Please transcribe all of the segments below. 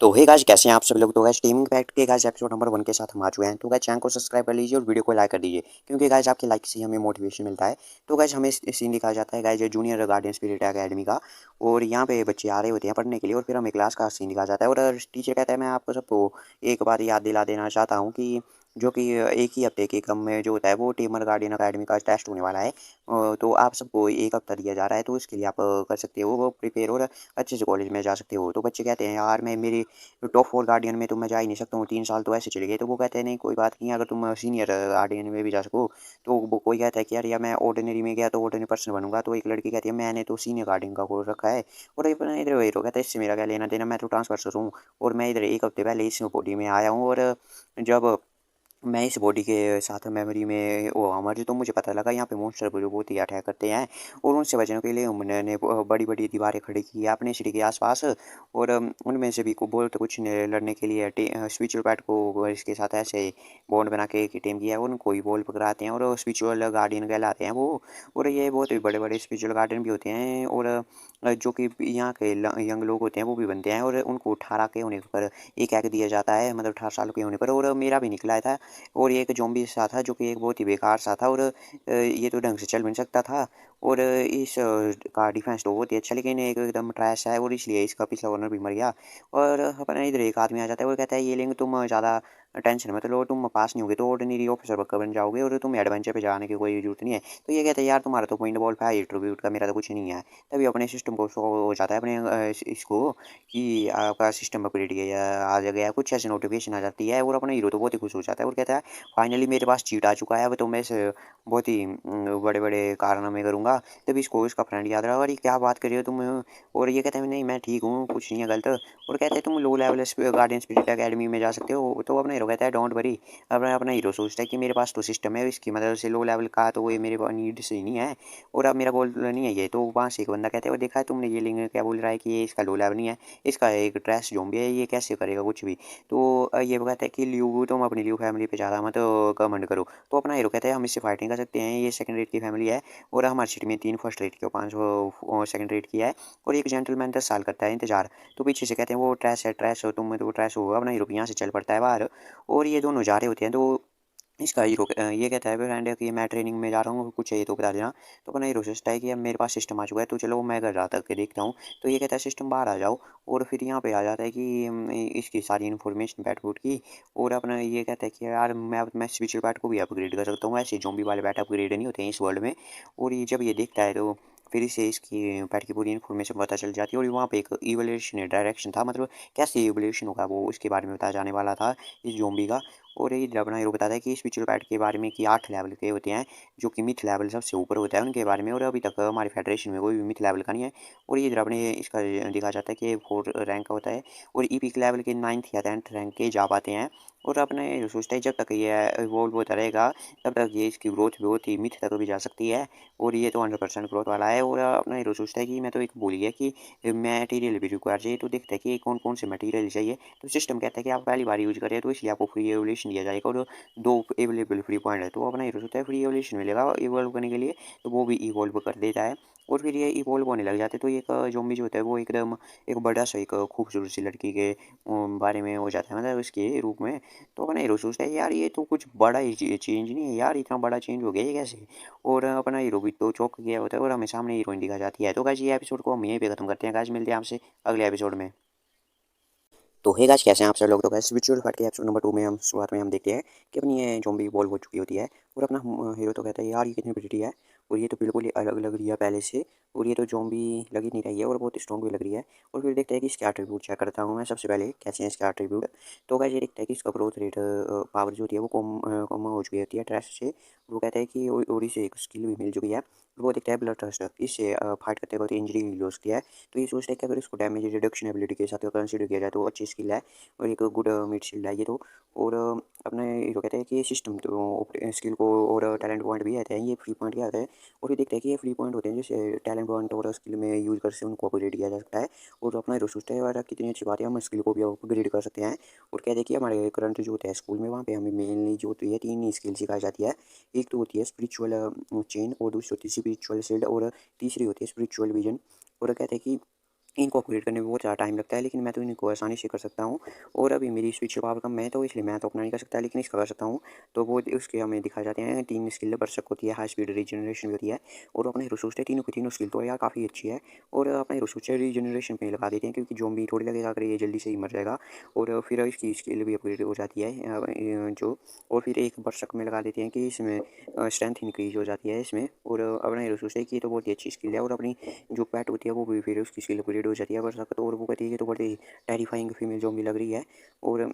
तो hey guys, कैसे हैं आप सभी लोग। तो गाइस टीमिंग फैक्ट के गाइस एपिसोड नंबर 1 के साथ हम आ चुके हैं। तो गाइस चैनल को सब्सक्राइब कर लीजिए और वीडियो को लाइक कर दीजिए, क्योंकि गाइस आपके लाइक से हमें मोटिवेशन मिलता है। तो गाइस हमें सीन दिखाया जाता है guys junior guardian spirit academy का, और यहाँ पे बच्चे आ रहे होते हैं पढ़ने के लिए, और फिर हमें क्लास का सीन दिखाया जाता है। और टीचर कहता है मैं आपको सबको एक बार याद दिला देना चाहता हूँ कि जो कि एक ही हफ्ते के क्रम में जो होता है वो टीमर गार्डियन अकेडमी का टेस्ट होने वाला है। तो आप सबको एक हफ्ता दिया जा रहा है, तो इसके लिए आप कर सकते हो वो प्रिपेयर, और अच्छे से कॉलेज में जा सकते हो। तो बच्चे कहते हैं यार मैं मेरी टॉप 4 गार्डियन में तो मैं जा ही नहीं सकता हूँ, 3 साल तो ऐसे चले गए। तो वो कहते हैं नहीं कोई बात नहीं, अगर तुम सीनियर गार्डियन में भी जा सको। तो वो कोई कहता है कि यार या मैं ऑर्डिनरी में गया तो ऑर्डिनरी पर्सन बनूंगा। तो एक लड़की कहती है मैंने तो सीनियर गार्डियन का कोर्स रखा है। और ये अपना इधर हीरो कहता है इससे मेरा क्या लेना देना, मैं तो ट्रांसफर हूँ, और मैं इधर एक हफ्ते पहले इस बॉडी में आया हूँ। और जब मैं इस बॉडी के साथ मेमोरी में वो हमारी, तो मुझे पता लगा यहाँ पे मॉन्स्टर जो बहुत ही अटैक करते हैं, और उनसे बचने के लिए उन्होंने बड़ी बड़ी दीवारें खड़ी की है अपने सिटी के आसपास। और उनमें से भी को बोल तो कुछ ने लड़ने के लिए स्पिरिचुअल पैट को इसके साथ ऐसे बॉन्ड बना के टीम किया है, उनको ही बॉल पकड़ाते हैं और स्पिरिचुअल गार्डियन कहलाते हैं वो। और ये बहुत ही बड़े बड़े स्पिरिचुअल गार्डियन भी होते हैं, और जो कि यहाँ के यंग लोग होते हैं वो भी बनते हैं, और उनको 18 के होने पर एक ऐग दिया जाता है, मतलब 18 साल के होने पर। और मेरा भी निकला था, और ये एक ज़ॉम्बी सा था जो कि एक बहुत ही बेकार सा था, और ये तो ढंग से चल भी नहीं सकता था। और इस का डिफेंस तो बहुत ही अच्छा, लेकिन एक एकदम ट्रैश है, और इसलिए इसका पिछला ओनर भी मर गया। और अपना इधर एक आदमी आ जाता है, वो कहता है ये लेंगे तुम ज़्यादा टेंशन मत लो, तुम पास नहीं होगे तो ऑर्डिनरी ऑफिसर बन जाओगे, और तुम एडवेंचर पे जाने की कोई जरूरत नहीं है। तो ये कहता है यार तुम्हारा तो पॉइंट बॉल है एट्रीब्यूट का, मेरा तो कुछ नहीं है। तभी अपने सिस्टम को शो हो जाता है अपने इसको कि आपका सिस्टम अपग्रेड किया आ गया, कुछ ऐसी नोटिफिकेशन आ जाती है, और अपना हीरो तो बहुत ही खुश हो जाता है और कहता है फाइनली मेरे पास चीट आ चुका है, अब तो मैं इसे बहुत ही बड़े बड़े कारनामे करूँगा। तभी इसको इसका फ्रेंड याद रहा, अरे क्या बात कर रहे हो तुम। और ये कहता है नहीं मैं ठीक हूँ, कुछ नहीं है गलत। और कहते हैं तुम low level guardian spirit academy में जा सकते हो। तो अपना हीरो कहता है डोंट वरी। अपना अपना हीरो सोचता है कि मेरे पास तो सिस्टम है, इसकी मदद से लो लेवल का तो ये मेरे पास नीड से ही नहीं है, और अब मेरा गोल नहीं है ये। तो वहाँ से एक बंदा कहता है वो देखा है तुमने ये लिंक क्या बोल रहा है कि ये इसका लो लेवल नहीं है, इसका एक ट्रैश ज़ॉम्बी है, ये कैसे करेगा कुछ भी। तो ये वो कहता है कि ल्यू तुम अपनी ल्यू फैमिली पे ज़्यादा मत घमंड करो। तो अपना हीरो कहता है हम इससे फाइटिंग कर सकते हैं, ये सेकंड रेट की फैमिली है, और हमारी सिटी में 3 फर्स्ट रेट की और 5 सेकंड रेट की है, और एक जेंटलमैन 10 साल करता है इंतजार। तो पीछे से कहते हैं वो ट्रैश है, ट्रैश हो तुम में, तो वो ट्रैश होगा। अपना हीरो यहाँ से चल पड़ता है बाहर, और ये दोनों जा रहे होते हैं। तो इसका हीरो ये कहता है फ्रेंड कि मैं ट्रेनिंग में जा रहा हूँ, कुछ चाहिए तो बता देना। तो अपना हीरो सोचता है कि अब मेरे पास सिस्टम आ चुका है, तो चलो मैं घर जाकर के देखता हूँ। तो ये कहता है सिस्टम बाहर आ जाओ, और फिर यहाँ पे आ जाता है कि इसकी सारी इन्फॉर्मेशन बैट बूट की। और अपना ये कहता है कि यार मैं स्पिरिचुअल बैट को भी अपग्रेड कर सकता हूँ, ऐसे ज़ॉम्बी वाले बैट अपग्रेड नहीं होते हैं इस वर्ल्ड में। और ये जब ये देखता है तो फिर इसे इसकी बैट की पूरी इन्फॉर्मेशन पता चल जाती है, और वहाँ पे एक इवोल्यूशन डायरेक्शन था, मतलब कैसे इवोल्यूशन होगा वो उसके बारे में बताया जाने वाला था इस ज़ॉम्बी का। और ये अपना हीरो बताता है कि स्पिरिचुअल पैट के बारे में कि 8 लेवल के होते हैं, जो कि मिथ लेवल सबसे ऊपर होता है उनके बारे में, और अभी तक हमारी फेडरेशन में कोई भी मिथ लेवल का नहीं है। और ये अपने इसका दिखा जाता है कि 4 रैंक का होता है, और ईपिक लेवल के 9th या 10th रैंक के जा पाते हैं। और अपने सोचता है जब तक ये इवॉल्व होता रहेगा तब तक ये इसकी ग्रोथ बहुत ही मिथ तक भी जा सकती है, और ये तो 100% ग्रोथ वाला है। और अपना हीरो सोचता है कि मैं तो एक भूल गया कि मटेरियल भी रिक्वायर चाहिए, तो देखता है कि कौन कौन से मटेरियल चाहिए। तो सिस्टम कहता है कि आप पहली बार यूज करें तो इसलिए आपको फ्री एवोल्यूशन दिया जाएगा, और 2 अवेलेबल फ्री पॉइंट है। तो अपना हीरो सोचता है फ्री एवोल्यूशन मिलेगा इवॉल्व करने के लिए, तो वो भी इवॉल्व कर देता है। और फिर ये इवॉल्व होने लग जाते हैं, तो एक ज़ॉम्बी जो होता है वो एकदम एक बड़ा सा एक खूबसूरत सी लड़की के बारे में हो जाता है, मतलब उसके रूप में। तो अपना हीरो सोचता है यार ये तो कुछ बड़ा ही चेंज नहीं है यार, इतना बड़ा चेंज हो गया ये कैसे। और अपना हीरो भी तो चौंक गया होता है, और हमें सामने हीरोइन दिखा जाती है। तो गाइस ये एपिसोड को हम यहीं पे खत्म करते हैं गाइस, मिलते हैं आपसे अगले एपिसोड में। तो हे गाइस, कैसे हैं आप सब लोग। तो गाइस स्पिरिचुअल पार्ट के एपिसोड नंबर 2 में हम शुरुआत में हम देखते हैं कि अपनी ये ज़ॉम्बी इवॉल्व हो चुकी होती है, और अपना हीरो तो कहता है यार ये कितनी प्रिटी है, और ये तो बिल्कुल ही अलग लग रही है पहले से, और ये तो ज़ॉम्बी लग ही नहीं रही है, और बहुत स्ट्रॉन्ग भी लग रही है। और फिर देखते हैं कि इसके एट्रीब्यूट चेक करता हूँ मैं सबसे पहले कैसे हैं इसके एट्रीब्यूट। तो गाइस ये देखता है कि इसका ग्रोथ रेट पावर जो होती है वो कम हो चुकी होती है ट्रैश से। वो कहता है कि और इसे एक स्किल भी मिल चुकी है। वो देखता है ब्लड ट्रस्ट, इससे फाइट करते वक्त इंजरी हो सकती है। तो ये सोचता है कि अगर इसको डैमेज रिडक्शन एबिलिटी के साथ कंसिडर किया जाए तो अच्छी स्किल है, और एक गुड मिड शील्ड है ये तो। और अपने हीरो कहते हैं कि ये सिस्टम तो स्किल को और टैलेंट पॉइंट भी आते हैं, ये फ्री पॉइंट क्या आता है। और ये देखते हैं कि ये फ्री पॉइंट होते हैं जैसे टैलेंट पॉइंट और स्किल में यूज कर से उनको अपग्रेड किया जा सकता है। और अपना हीरो सोचता है यार कितनी अच्छी बात है, हम स्किल को भी अपग्रेड कर सकते हैं। और कहते हैं कि हमारे करंट जो होता है स्कूल में वहाँ पे हमें मेनली जो होती है 3 ही स्किल सिखाई जाती है। एक तो होती है स्पिरिचुअल चेन, और दूसरी होती है स्पिरिचुअल शील्ड, और तीसरी होती है स्पिरिचुअल विजन। और कहते हैं कि इनको अपग्रेड करने में बहुत ज़्यादा टाइम लगता है, लेकिन मैं तो इनको आसानी से कर सकता हूँ। और अभी मेरी स्विच पावर कम है, तो इसलिए मैं तो अपना नहीं कर सकता, लेकिन इसका कर सकता हूँ। तो वो उसके हमें दिखाए जाते हैं 3 स्किल, बरसक होती है, हाई स्पीड रीजनरेशन भी होती है, और अपने रिसोर्स है तीनों की तीनों स्किल तो यार काफ़ी अच्छी है। और अपने रिसोर्स रीजनरेशन पे लगा देते हैं, क्योंकि ज़ॉम्बी थोड़ी लगेगा, अगर ये जल्दी से ही मर जाएगा। और फिर इसकी स्किल भी अपग्रेड हो जाती है जो। और फिर एक बरसक में लगा देते हैं कि इसमें स्ट्रेंथ इंक्रीज हो जाती है इसमें। और अपने रिसोर्स की तो बहुत ही अच्छी स्किल है। और अपनी जो पेट होती है वो भी फिर उसकी स्किल अपग्रेड हो जाती है बरसक। तो और वो कहती है कि तो बड़ी टेरिफाइंग फीमेल ज़ॉम्बी लग रही है। और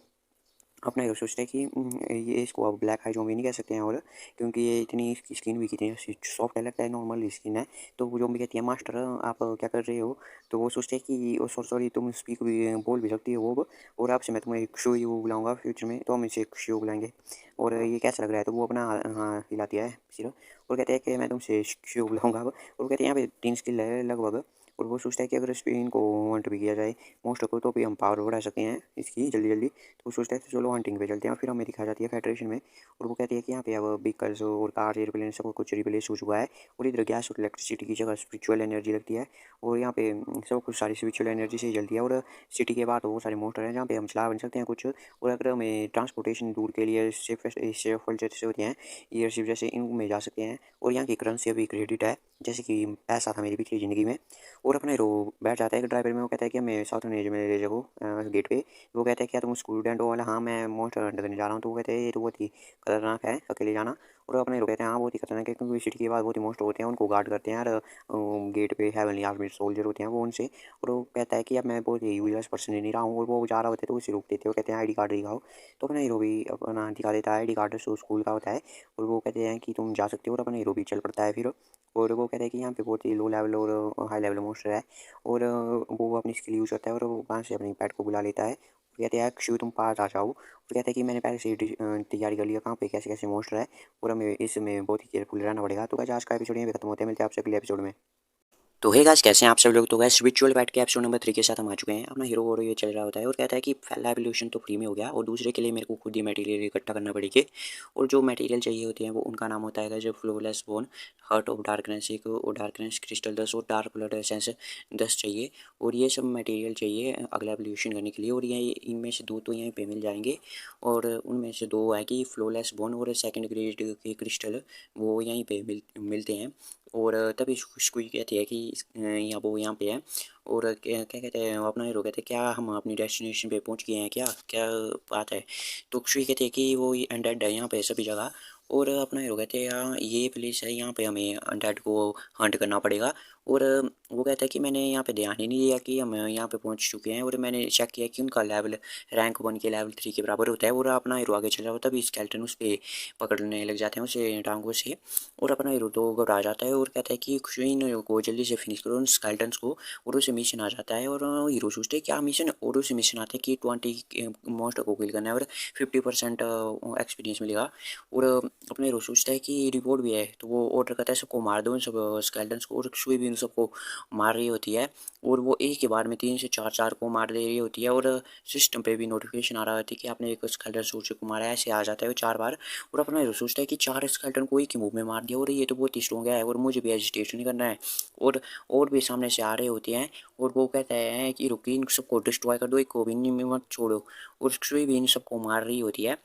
अपना ये सोचते हैं कि ये इसको अब ब्लैक आई ज़ॉम्बी नहीं कह सकते हैं, और क्योंकि ये इतनी इसकी स्किन भी कितनी सॉफ्ट है, लगता है नॉर्मल स्किन है। तो वो ज़ॉम्बी कहती है, मास्टर आप क्या कर रहे हो? तो वो सोचते हैं कि ओ सॉरी, तुम स्पीक भी बोल भी सकती हो वो, और आपसे मैं तुम्हें एक शो ही वो बुलाऊंगा फ्यूचर में, तो हम इसे एक शो बुलाएंगे। और ये कैसा लग रहा है? तो वो अपना हाँ हिलाती है सिर, और कहते हैं कि मैं तुमसे शो बुलाऊंगा अब। और वो कहते हैं यहाँ पे 3 स्किल है लगभग। और वो सोचता है कि अगर इस पे इनको हंट भी किया जाए मोस्ट को, तो भी हम पावर बढ़ा सकते हैं इसकी जल्दी जल्दी। तो वो सोचता है तो चलो हंटिंग पे चलते हैं। और फिर हमें दिखाई जाती है फेडरेशन में, और वो कहती है कि यहाँ पे अब व्हीकल्स और कार एयरप्लेन सब कुछ रिप्लेस हो चुका है, और इधर गैस और इलेक्ट्रिसिटी की जगह स्पिरिचुअल एनर्जी लगती है। और यहाँ पे सब कुछ सारी स्पिरिचुअल एनर्जी से ही चलती है। और सिटी के बाद वो सारे मोटर हैं जहाँ पे हम चला बन सकते हैं कुछ। और अगर हमें ट्रांसपोर्टेशन दूर के लिए सेफ जैसे होते हैं एयरशिप जैसे, इनमें जा सकते हैं। और यहाँ की करेंसी अभी क्रेडिट है, जैसे कि पैसा था मेरी पिछली ज़िंदगी में। और अपने रो बैठ जाता है एक ड्राइवर में, वो कहता है कि हमें साउथर्न एज में ले जाओ गेट पे। वो कहता है क्या तुम स्टूडेंट हो? वाला हाँ मैं मॉन्स्टर हंट करने जा रहा हूँ। तो वो कहते हैं ये तो बहुत ही खतरनाक है अकेले जाना। और अपने लोग कहते हैं हाँ बहुत ही खतरनाक है, क्योंकि सिटी के बाद बहुत ही मॉन्स्टर होते हैं, उनको गार्ड करते हैं यार गेट पे हेवनली आर्मी सोल्जर होते हैं वो उनसे। और वो कहता है कि अब मैं बहुत ही यूजलेस पर्सन नहीं रहा हूँ। और वो जा रहा होता है तो उसे रोक देते हैं, वो कहते हैं आईडी कार्ड दिखाओ। तो अपना हीरो भी अपना दिखा देता है आईडी कार्ड, जो स्कूल का होता है। और वो कहते हैं कि तुम जा सकते हो, और अपना हीरो भी चल पड़ता है फिर। और वो कहते हैं कि यहाँ पे बहुत ही लो लेवल और हाई लेवल मॉन्स्टर है। और वो अपनी स्किल यूज़ करता है, और वो वहाँ से अपनी पेट को बुला लेता है। कहते हैं शिव तुम पास आ जाओ। और कहते हैं कि मैंने पहले से ही तैयारी कर लिया, कहाँ पे कैसे कैसे मॉन्स्टर है, और हमें इसमें बहुत ही केयरफुल रहना पड़ेगा। तो क्या आज का एपिसोड यहीं पे खत्म होता है, मिलते हैं आपसे अगले एपिसोड में। तो हे गाइस, कैसे हैं आप सब लोग? तो गाइस रिचुअल बैठ के एपिसोड नंबर 3 के साथ हम आ चुके हैं। अपना हीरो और ये चल रहा होता है, और कहता है कि पहला एवोल्यूशन तो फ्री में हो गया, और दूसरे के लिए मेरे को खुद ही मटेरियल इकट्ठा करना पड़ेगी। और जो मटेरियल चाहिए होते हैं वो उनका नाम होता है जो flawless bone, heart of darkness एक, और डार्कनेस क्रिस्टल 10, और डार्क ब्लड एसेंस 10 चाहिए। और ये सब मटेरियल चाहिए अगला एवोल्यूशन करने के लिए। और ये इनमें से 2 तो यहीं पे मिल जाएंगे, और उनमें से 2 है कि फ्लोलेस बोन और सेकंड ग्रेड के क्रिस्टल, वो यहीं पे मिलते हैं। और तभी खुशबू कहती है कि यहाँ वो यहाँ पे है। और क्या क्या कहते हैं, वो अपना हीरो कहते हैं क्या हम अपनी डेस्टिनेशन पे पहुँच गए हैं, क्या क्या बात है? तो खुशबू कहती है कि वो अनडेड है यहाँ पे सभी जगह। और अपना हीरो कहते हैं यहाँ ये प्लेस है, यहाँ पे हमें अनडेड को हंट करना पड़ेगा। और वो कहता है कि मैंने यहाँ पे ध्यान ही नहीं दिया कि हम यहाँ पे पहुँच चुके हैं, और मैंने चेक किया कि उनका लेवल रैंक 1 के लेवल 3 के बराबर होता है। और अपना हीरो आगे चल रहा होता है, तभी स्केलेटन उस पर पकड़ने लग जाते हैं उसे टांगों से। और अपना हीरो तो घबरा जाता है, और कहता है कि क्वीन को जल्दी से फिनिश करो उन स्केलेटन्स को। और उसे मिशन आ जाता है, और हीरो सोचते हैं क्या मिशन, और उसे मिशन आता है कि 20 मॉन्स्टर को किल करना है, और 50% एक्सपीरियंस मिलेगा। और अपने हीरो सोचता है कि रिवॉर्ड भी है, तो वो ऑर्डर करता है सबको मार दो उन सब स्केलेटन्स को। और शुई भी उन सबको मार रही होती है, और वो एक ही बार में 3 से 4 को मार दे रही होती है। और सिस्टम पे भी नोटिफिकेशन आ रहा होती है कि आपने एक स्केलेटन सोचे को मारा है, ऐसे आ जाता है वो 4 बार। और अपना हीरो सोचता है कि 4 स्केलेटन को एक ही मूव में मार दिया, और ये तो बहुत ही स्ट्रॉन्ग है, और मुझे भी एजिटेशन नहीं करना है। और भी सामने से आ रहे होते हैं, और वो कहते हैं कि रुकिए इन सबको डिस्ट्रॉय कर दो, एक को भी नहीं मत छोड़ो। और सुई भी इन सबको मार रही होती है।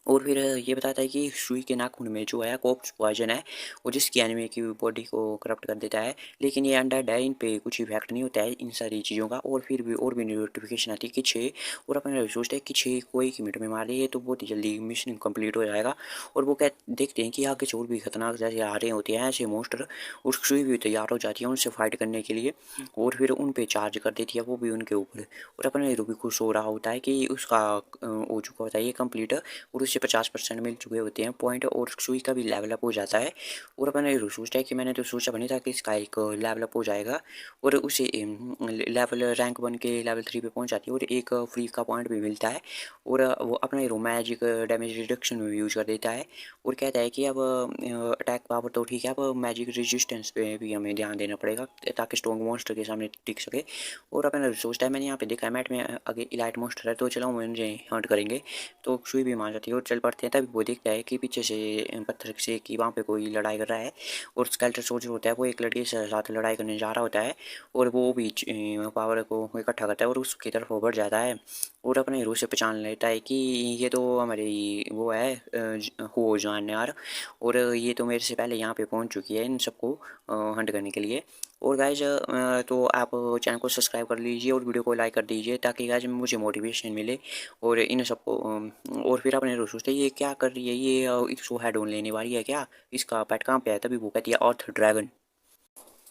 और फिर ये बताता है कि सुई के नाखून में जो है कॉप्स पॉइजन है, वो जिसकी एनिमी की बॉडी को करप्ट कर देता है। लेकिन ये अनडेड है, इन पे कुछ इफेक्ट नहीं होता है इन सारी चीज़ों का। और फिर भी और भी नोटिफिकेशन आती है कि 6। और अपने सोचते हैं कि 6 को 1 मिनट में मार रही है, तो बहुत ही जल्दी मिशन कंप्लीट हो जाएगा। और वो देखते हैं कि आगे से और भी खतरनाक जैसे आ रहे होते हैं ऐसे मोस्टर, और सुई भी तैयार हो जाती है उनसे फाइट करने के लिए, और फिर उन पे चार्ज कर देती है वो भी उनके ऊपर। और अपने हीरो भी खुश हो रहा होता है कि उसका हो चुका होता है ये कंप्लीट, और उससे 50% मिल चुके होते हैं पॉइंट, और सुई का भी लेवल अप हो जाता है। और अपना हीरो सोचता है कि मैंने तो सोचा बनी था कि इसका एक लेवल अप हो जाएगा, और उसे लेवल रैंक 1 के लेवल 3 पे पहुंच जाती है, और एक फ्री का पॉइंट भी मिलता है। और वो अपना हीरो मैजिक डैमेज रिडक्शन में यूज कर देता है, और कहता है कि अब अटैक पावर तो ठीक है, अब मैजिक रेजिस्टेंस पे भी हमें ध्यान देना पड़ेगा ताकि स्ट्रॉन्ग मॉन्स्टर के सामने टिक सके। और अपना सोचता है मैंने यहाँ पे देखा है मैट में आगे इलाइट मॉन्स्टर है, तो चलो मुझे हंट करेंगे। तो सुई भी मान जाती है, और चल पड़ते हैं, तभी वो देखता है कि पीछे से पत्थर से कि वहाँ पे कोई लड़ाई कर रहा है। और स्केलेटन सोल्जर होता है वो एक लड़के के साथ लड़ाई करने जा रहा होता है, और वो भी पावर को इकट्ठा करता है और उसकी तरफ वो बढ़ जाता है, और अपने हीरो से पहचान लेता है कि ये तो हमारी वो है हो जान यार, और ये तो मेरे से पहले यहाँ पे पहुँच चुकी है इन सबको हंट करने के लिए। और गाइज तो आप चैनल को सब्सक्राइब कर लीजिए और वीडियो को लाइक कर दीजिए, ताकि गाइज मुझे मोटिवेशन मिले। और इन सबको और फिर अपने रो सोचते ये क्या कर रही है, ये इसको हेड ऑन लेने वाली है क्या, इसका पेट कहाँ पे है। तभी वो कहती है अर्थ ड्रैगन।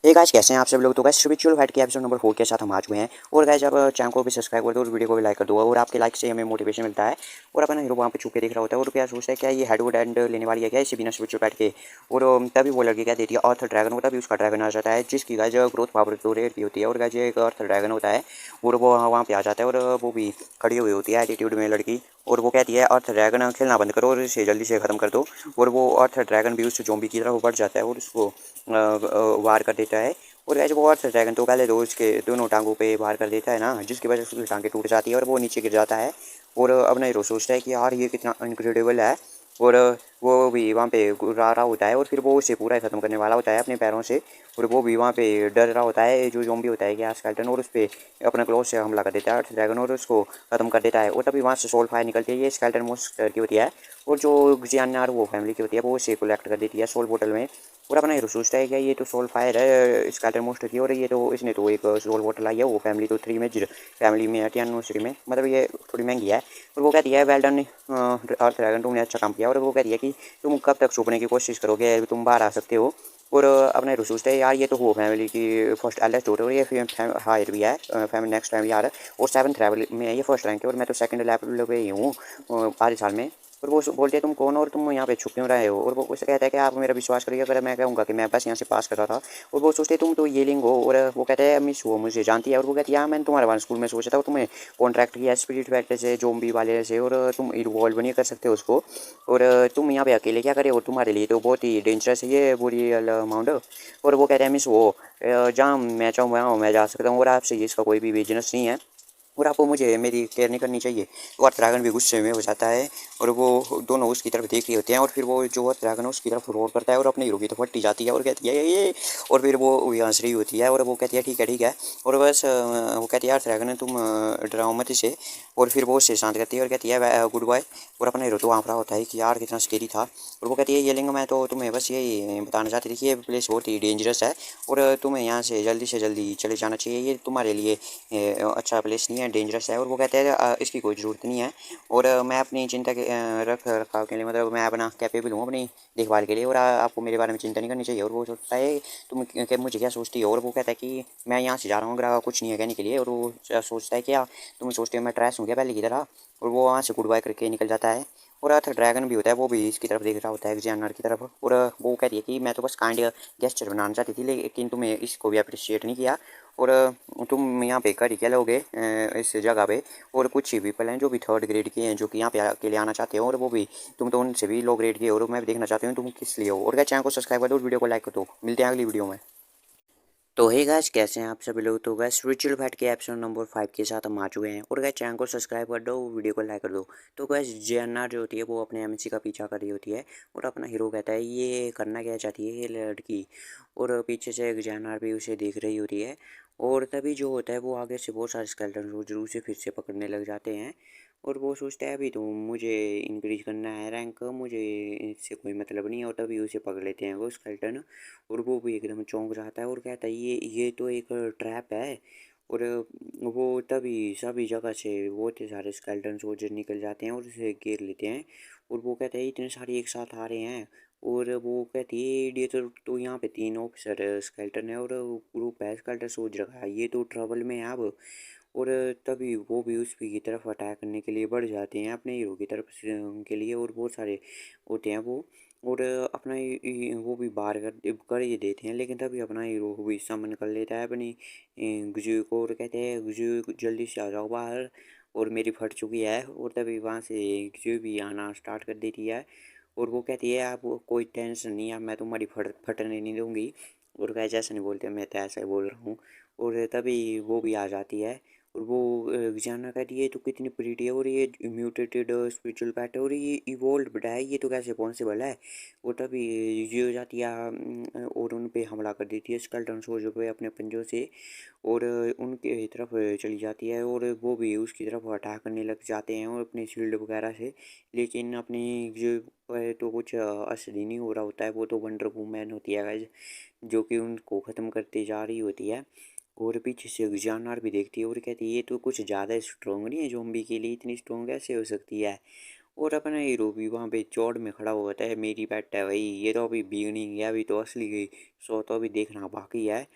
हे गाइस, कैसे हैं आप सब लोग। तो गाइस स्पिरिचुअल फाइट के एपिसोड नंबर 4 के साथ हम आ चुके हैं। और गाइस आप चैनल को भी सब्सक्राइब कर दो और वीडियो को भी लाइक कर दो, और आपके लाइक से हमें मोटिवेशन मिलता है। और अपना हीरो वहाँ पे छुप के देख रहा होता है और क्या सोचता है क्या ये हेडवुड एंड लेने वाली है क्या इसे बिना स्पिरिचुअल फाइट के। और तभी वो लड़की क्या देती है अर्थ ड्रैगन होता है, तभी उसका ड्रैगन आ जाता है जिसकी गाइस ग्रोथ पावर तो रेयर की होती है। और गाइस ये एक अर्थ ड्रैगन होता है और वो वहाँ पे आ जाता है, और वो भी खड़ी हुई होती है एटीट्यूड में लड़की। और वो कहती है अर्थ ड्रैगन खेलना बंद करो और इसे जल्दी से ख़त्म कर दो। और वो अर्थ ड्रैगन भी उस जोम्बी की तरफ बढ़ जाता है और उसको वार कर देता है। और गाइस वो अर्थ ड्रैगन तो पहले तो उसके दोनों टांगों पे वार कर देता है ना, जिसकी वजह से उसकी टांगें टूट जाती है और वो नीचे गिर जाता है। और अपना हीरो सोचता है कि यार ये कितना इनक्रेडिबल है। और वो भी वहाँ पे गुर्रा रहा होता है और फिर वो उसे पूरा ख़त्म करने वाला होता है अपने पैरों से। और वो भी वहाँ पे डर रहा होता है जो ज़ॉम्बी होता है क्या स्केलेटन, और उस पर अपने क्लोज से हमला कर देता है अर्थ ड्रैगन और उसको ख़त्म कर देता है। और तभी वहाँ से सोल फायर निकलती है, ये स्केलेटन मोस्ट की होती है। और जो जियानार वो फैमिली की होती है वो उसे कलेक्ट कर देती है सोल बोतल में। और अपना हीरो सोचता है कि ये तो सोल फायर है स्केलेटन मोस्ट की, और ये तो इसने तो एक सोल बोतल आई है, वो फैमिली तो 3 में फैमिली में एनिवर्सरी में, मतलब ये थोड़ी महंगी है। और वो कहती है वेल डन अर्थ ड्रैगन, तुमने अच्छा काम किया। और वो कहती है कि तुम कब तक छुपने की कोशिश करोगे, तुम बाहर आ सकते हो। और अपने रो सोचते हैं यार ये तो हो फैमिली की फर्स्ट एल्डेस्ट डॉटर, और ये हायर भी है फैमिली नेक्स्ट फैमिली यार, और 7th लेवल में है ये फर्स्ट रैंक है, और मैं तो सेकंड लेवल पे ही हूँ 5 साल में। और वो बोलते हैं तुम कौन और तुम यहाँ पे छुप क्यों रहे हो। और वो उससे कहता है कि आप मेरा विश्वास करिए अगर मैं कहूँगा कि मैं बस यहाँ से पास कर रहा था। और वो सोचते तुम तो ये लिंग हो। और वो कहते हैं मिस वो मुझे जानती है। और वो कहती है हाँ मैंने तुम्हारे बारे स्कूल में सोचा था, तुम्हें कॉन्ट्रैक्ट किया स्पिरिट फैक्टर से जोम्बी वाले से, और तुम इन्वॉल्व नहीं कर सकते उसको। और तुम यहाँ पे अकेले क्या करे, और तुम्हारे लिए तो बहुत ही डेंजरस है ये बुरी अमाउंट। और वो कहते हैं मिस वो जहाँ मैं चाहूँ वहाँ मैं जा सकता हूँ, और आपसे इसका कोई भी बिजनेस नहीं है, और आपको मुझे मेरी केयर नहीं करनी चाहिए। तो अर्थ ड्रैगन भी गुस्से में हो जाता है, और वो दोनों उसकी तरफ देख रहे होते हैं। और फिर वो जो अर्थ ड्रैगन है उसकी तरफ रोर करता है और अपने हीरो की तरफ हटी जाती है और कहती है ये। और फिर वो हंस रही होती है और वो कहती है ठीक है ठीक है। और बस वो कहती है अर्थ ड्रैगन तुम डराओ मत इसे। और फिर वो उससे शांत करती है और कहती है गुड बाय। और अपना हीरो तो वहाँ पर होता है कि यार कितना स्केरी था। और वो कहती है ये लिंग मैं तो तुम्हें बस यही बताना चाहती थी कि ये प्लेस बहुत ही डेंजरस है, और तुम्हें यहाँ से जल्दी चले जाना चाहिए, ये तुम्हारे लिए अच्छा प्लेस नहीं है, डेंजरस है। और वो कहते हैं इसकी कोई ज़रूरत नहीं है, और मैं अपनी चिंता के रख रखाव के लिए, मतलब मैं अपना कैपेबल हूँ अपनी देखभाल के लिए, और आपको मेरे बारे में चिंता नहीं करनी चाहिए। और वो सोचता है तुम मुझे क्या सोचती हो। और वो कहता है कि मैं यहाँ से जा रहा हूँ अगर कुछ नहीं है कहने के लिए। और वो सोचता है क्या तुम सोचते हो मैं ट्रैश हूँ क्या पहले की तरह। और वो वहाँ से गुड बाय करके निकल जाता है। और अर्थ ड्रैगन भी होता है वो भी इसकी तरफ देख रहा होता है जानवर की तरफ। और वो कहती है कि मैं तो बस काइंड गेस्चर बनाना चाहती थी, लेकिन तुम्हें इसको भी अप्रिशिएट नहीं किया। और तुम यहाँ पे कर क्या लोगे इस जगह पे। और कुछ ही पीपल हैं जो भी 3rd ग्रेड के हैं जो कि यहाँ पे अकेले आना चाहते हो, और वो भी तुम तो उनसे भी लो ग्रेड के हो, और मैं भी देखना चाहती हूँ तुम किस लिए हो। और क्या चैनल को सब्सक्राइब कर दो और वीडियो को लाइक कर दो। मिलते हैं अगली वीडियो में। तो हे गाइस, कैसे हैं आप सभी लोग। तो गाइस स्पिरिचुअल फाइट के एपिसोड नंबर 5 के साथ हम आ चुके हैं, और गाइस चैनल को सब्सक्राइब कर दो वीडियो को लाइक कर दो। तो गाइस जेएनआर जो होती है वो अपने एमएनसी का पीछा कर रही होती है, और अपना हीरो कहता है ये करना क्या चाहती है ये लड़की। और पीछे से एक जेएनआर भी उसे देख रही होती है। और तभी जो होता है वो आगे से बहुत सारे स्केलेटन रोज उसे फिर से पकड़ने लग जाते हैं। और वो सोचता है अभी तो मुझे इंक्रीज करना है रैंक, मुझे इससे कोई मतलब नहीं है। और तभी उसे पकड़ लेते हैं वो स्केलेटन, और वो भी एकदम चौंक जाता है और कहता है ये तो एक ट्रैप है। और वो तभी सभी जगह से बहुत ही सारे स्केलेटन सोल्जर निकल जाते हैं और उसे घेर लेते हैं। और वो कहते हैं इतने सारे एक साथ आ रहे हैं। और वो कहती है ये तो यहाँ पे 3 ऑफिसर स्केलेटन है और ग्रुप है स्केलेटन सोल्जर का, ये तो ट्रबल में है अब। और तभी वो भी उस की तरफ अटैक करने के लिए बढ़ जाते हैं अपने हीरो की तरफ से के लिए, और बहुत सारे होते हैं वो। और अपना वो भी बाहर कर ये देते हैं, लेकिन तभी अपना हीरो भी समन कर लेता है अपनी गुजू को, और कहते हैं गुजू जल्दी से आ जाओ बाहर और मेरी फट चुकी है। और तभी वहाँ से गुजू भी आना स्टार्ट कर देती है। और वो कहती है आप कोई टेंशन नहीं है, मैं तुम्हारी फटने नहीं दूंगी। और कहे ऐसा नहीं बोलते, मैं तो ऐसा ही बोल रहा हूँ। और तभी वो भी आ जाती है और वो जाना कहती है तो कितनी प्रीटी है और ये म्यूटेटेड स्पिरिचुअल पैट है और ये इवोल्व है, ये तो कैसे पॉसिबल है। वो तभी ये हो जाती है और उन पे हमला कर देती है स्केलेटन सोल्जर पे अपने पंजों से और उनके तरफ चली जाती है और वो भी उसकी तरफ अटैक करने लग जाते हैं और अपने शील्ड वगैरह से। लेकिन अपनी जो पर तो कुछ असली नहीं हो रहा होता है, वो तो वंडर वूमेन होती है गाइस जो कि उनको ख़त्म करते जा रही होती है। और पीछे से जानवर भी देखती है और कहती है ये तो कुछ ज़्यादा स्ट्रॉन्ग नहीं है, ज़ॉम्बी के लिए इतनी स्ट्रॉन्ग कैसे हो सकती है। और अपना हीरो भी वहाँ पे चौड़ में खड़ा हुआ होता है, मेरी पेट है भाई, ये तो अभी बिगनिंग है, अभी तो असली गई सो तो अभी देखना बाकी है।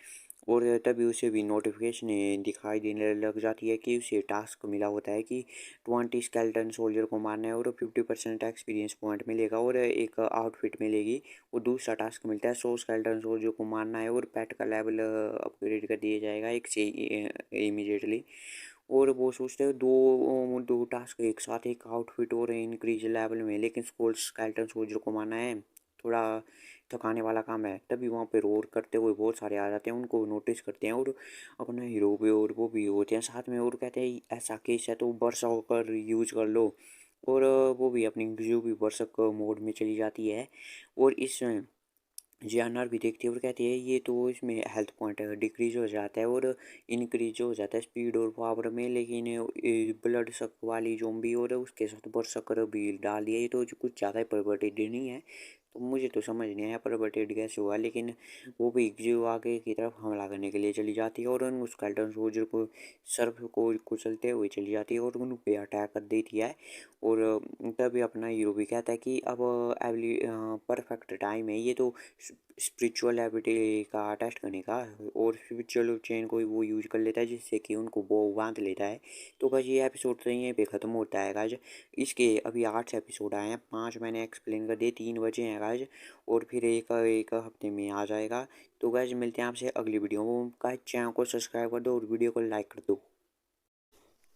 और तभी उसे भी नोटिफिकेशन दिखाई देने लग जाती है कि उसे टास्क मिला होता है कि 20 स्केलेटन सोल्जर को मारना है और 50% एक्सपीरियंस पॉइंट मिलेगा और एक आउटफिट मिलेगी। और दूसरा टास्क मिलता है 100 स्केलेटन सोल्जर को मारना है और पेट का लेवल अपग्रेड कर दिया जाएगा एक से इमीडिएटली। और वो सोचते हैं दो दो टास्क एक साथ, एक आउटफिट और इंक्रीज लेवल में, लेकिन स्केलेटन सोल्जर को मारना है, थोड़ा थकाने वाला काम है। तभी वहाँ पे रोर करते हुए बहुत सारे आ जाते हैं, उनको नोटिस करते हैं और अपना हीरो भी और वो भी होते हैं साथ में और कहते हैं ऐसा केस है तो बरसा होकर यूज कर लो। और वो भी अपनी जो भी बरसक मोड में चली जाती है और इस जानवर भी देखती है और कहती है ये तो इसमें हेल्थ पॉइंट डिक्रीज हो जाता है और इंक्रीज हो जाता है स्पीड और पावर में, लेकिन ब्लड शक वाली जोम्बी और उसके साथ बरसकर भी डाल दिया, ये तो कुछ ज़्यादा ही परवर्टेड नहीं है। तो मुझे तो समझ नहीं आया परवर्टेड कैसे हुआ, लेकिन वो भी जो आगे की तरफ हमला करने के लिए चली जाती है और उन स्केलेटन सोल्जर को सर्फ को कुचलते हुए चली जाती है और उन पे अटैक कर देती है। और तभी अपना हीरो भी कहता है कि अब एवली परफेक्ट टाइम है ये तो स्पिरिचुअल एबिलिटी का टेस्ट करने का, और स्पिरिचुअल चेन को वो यूज कर लेता है जिससे कि उनको वो बांध लेता है। तो बस ये एपिसोड तो यहीं पे ख़त्म होता है गाइज। इसके अभी 8 एपिसोड आए हैं, 5 मैंने एक्सप्लेन कर दिए, 3 बचे हैं गाइज और फिर एक एक हफ्ते में आ जाएगा। तो गाइज मिलते हैं आपसे अगली वीडियो में, गाइज चैनल को सब्सक्राइब कर दो और वीडियो को लाइक कर दो।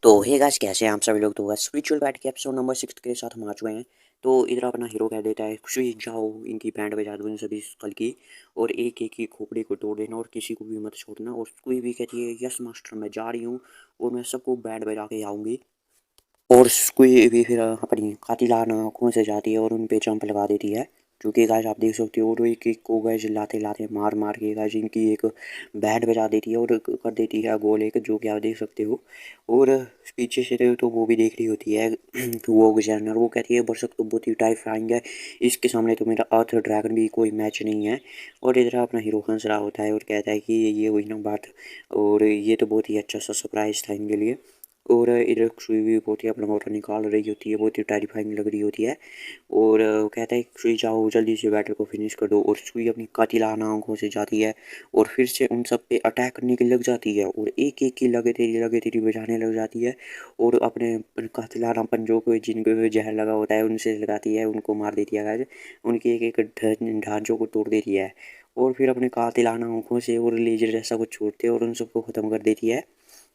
तो हे गाइस कैसे हैं आप सभी लोग। तो गाइस स्पिरिचुअल बैट के एपिसोड नंबर 6 के साथ हम आ चुके हैं। तो इधर अपना हीरो कह देता है खुशी जाओ इनकी बैंड बजा दो इन सभी कल की, और एक एक की खोपड़ी को तोड़ देना और किसी को भी मत छोड़ना। और कोई भी कहती है यस मास्टर मैं जा रही हूँ और मैं सबको बैंड बजा के आऊँगी। और कोई भी फिर अपनी कातिलाना आँखों से जाती है और उन पे जंप लगा देती है, जो कि गाइस आप देख सकते हो। और एक एक को गाइस लाते लाते मार मार के गाइस इनकी एक बैंड बजा देती है और कर देती है गोल एक, जो कि आप देख सकते हो। और पीछे से तो वो भी देख रही होती है वो गुजरनर, वो कहती है बरसक तो बहुत ही टाइफाइंग है, इसके सामने तो मेरा अर्थ ड्रैगन भी कोई मैच नहीं है। और इधर अपना हीरो हंस रहा होता है और कहता है कि ये हुई ना बात, और ये तो बहुत ही अच्छा सा सरप्राइज था इनके लिए। और इधर सुई भी बहुत ही अपना मोटर निकाल रही होती है, बहुत ही टेरिफाइंग लग रही होती है। और कहता है सुई जाओ जल्दी से बैटल को फिनिश कर दो, और सुई अपनी कातिलाना आंखों से जाती है और फिर से उन सब पे अटैक करने की लग जाती है और एक एक की लगे तेरी बजाने लग जाती है। और अपने कातिलाना पंजों को जिनको जहर लगा होता है उनसे लगाती है, उनको मार देती है गाइस, उनके एक एक ढांचों को तोड़ देती है। और फिर अपने कातिलाना आंखों से और लेजर जैसा कुछ छोड़ते हैं और उन सबको ख़त्म कर देती है।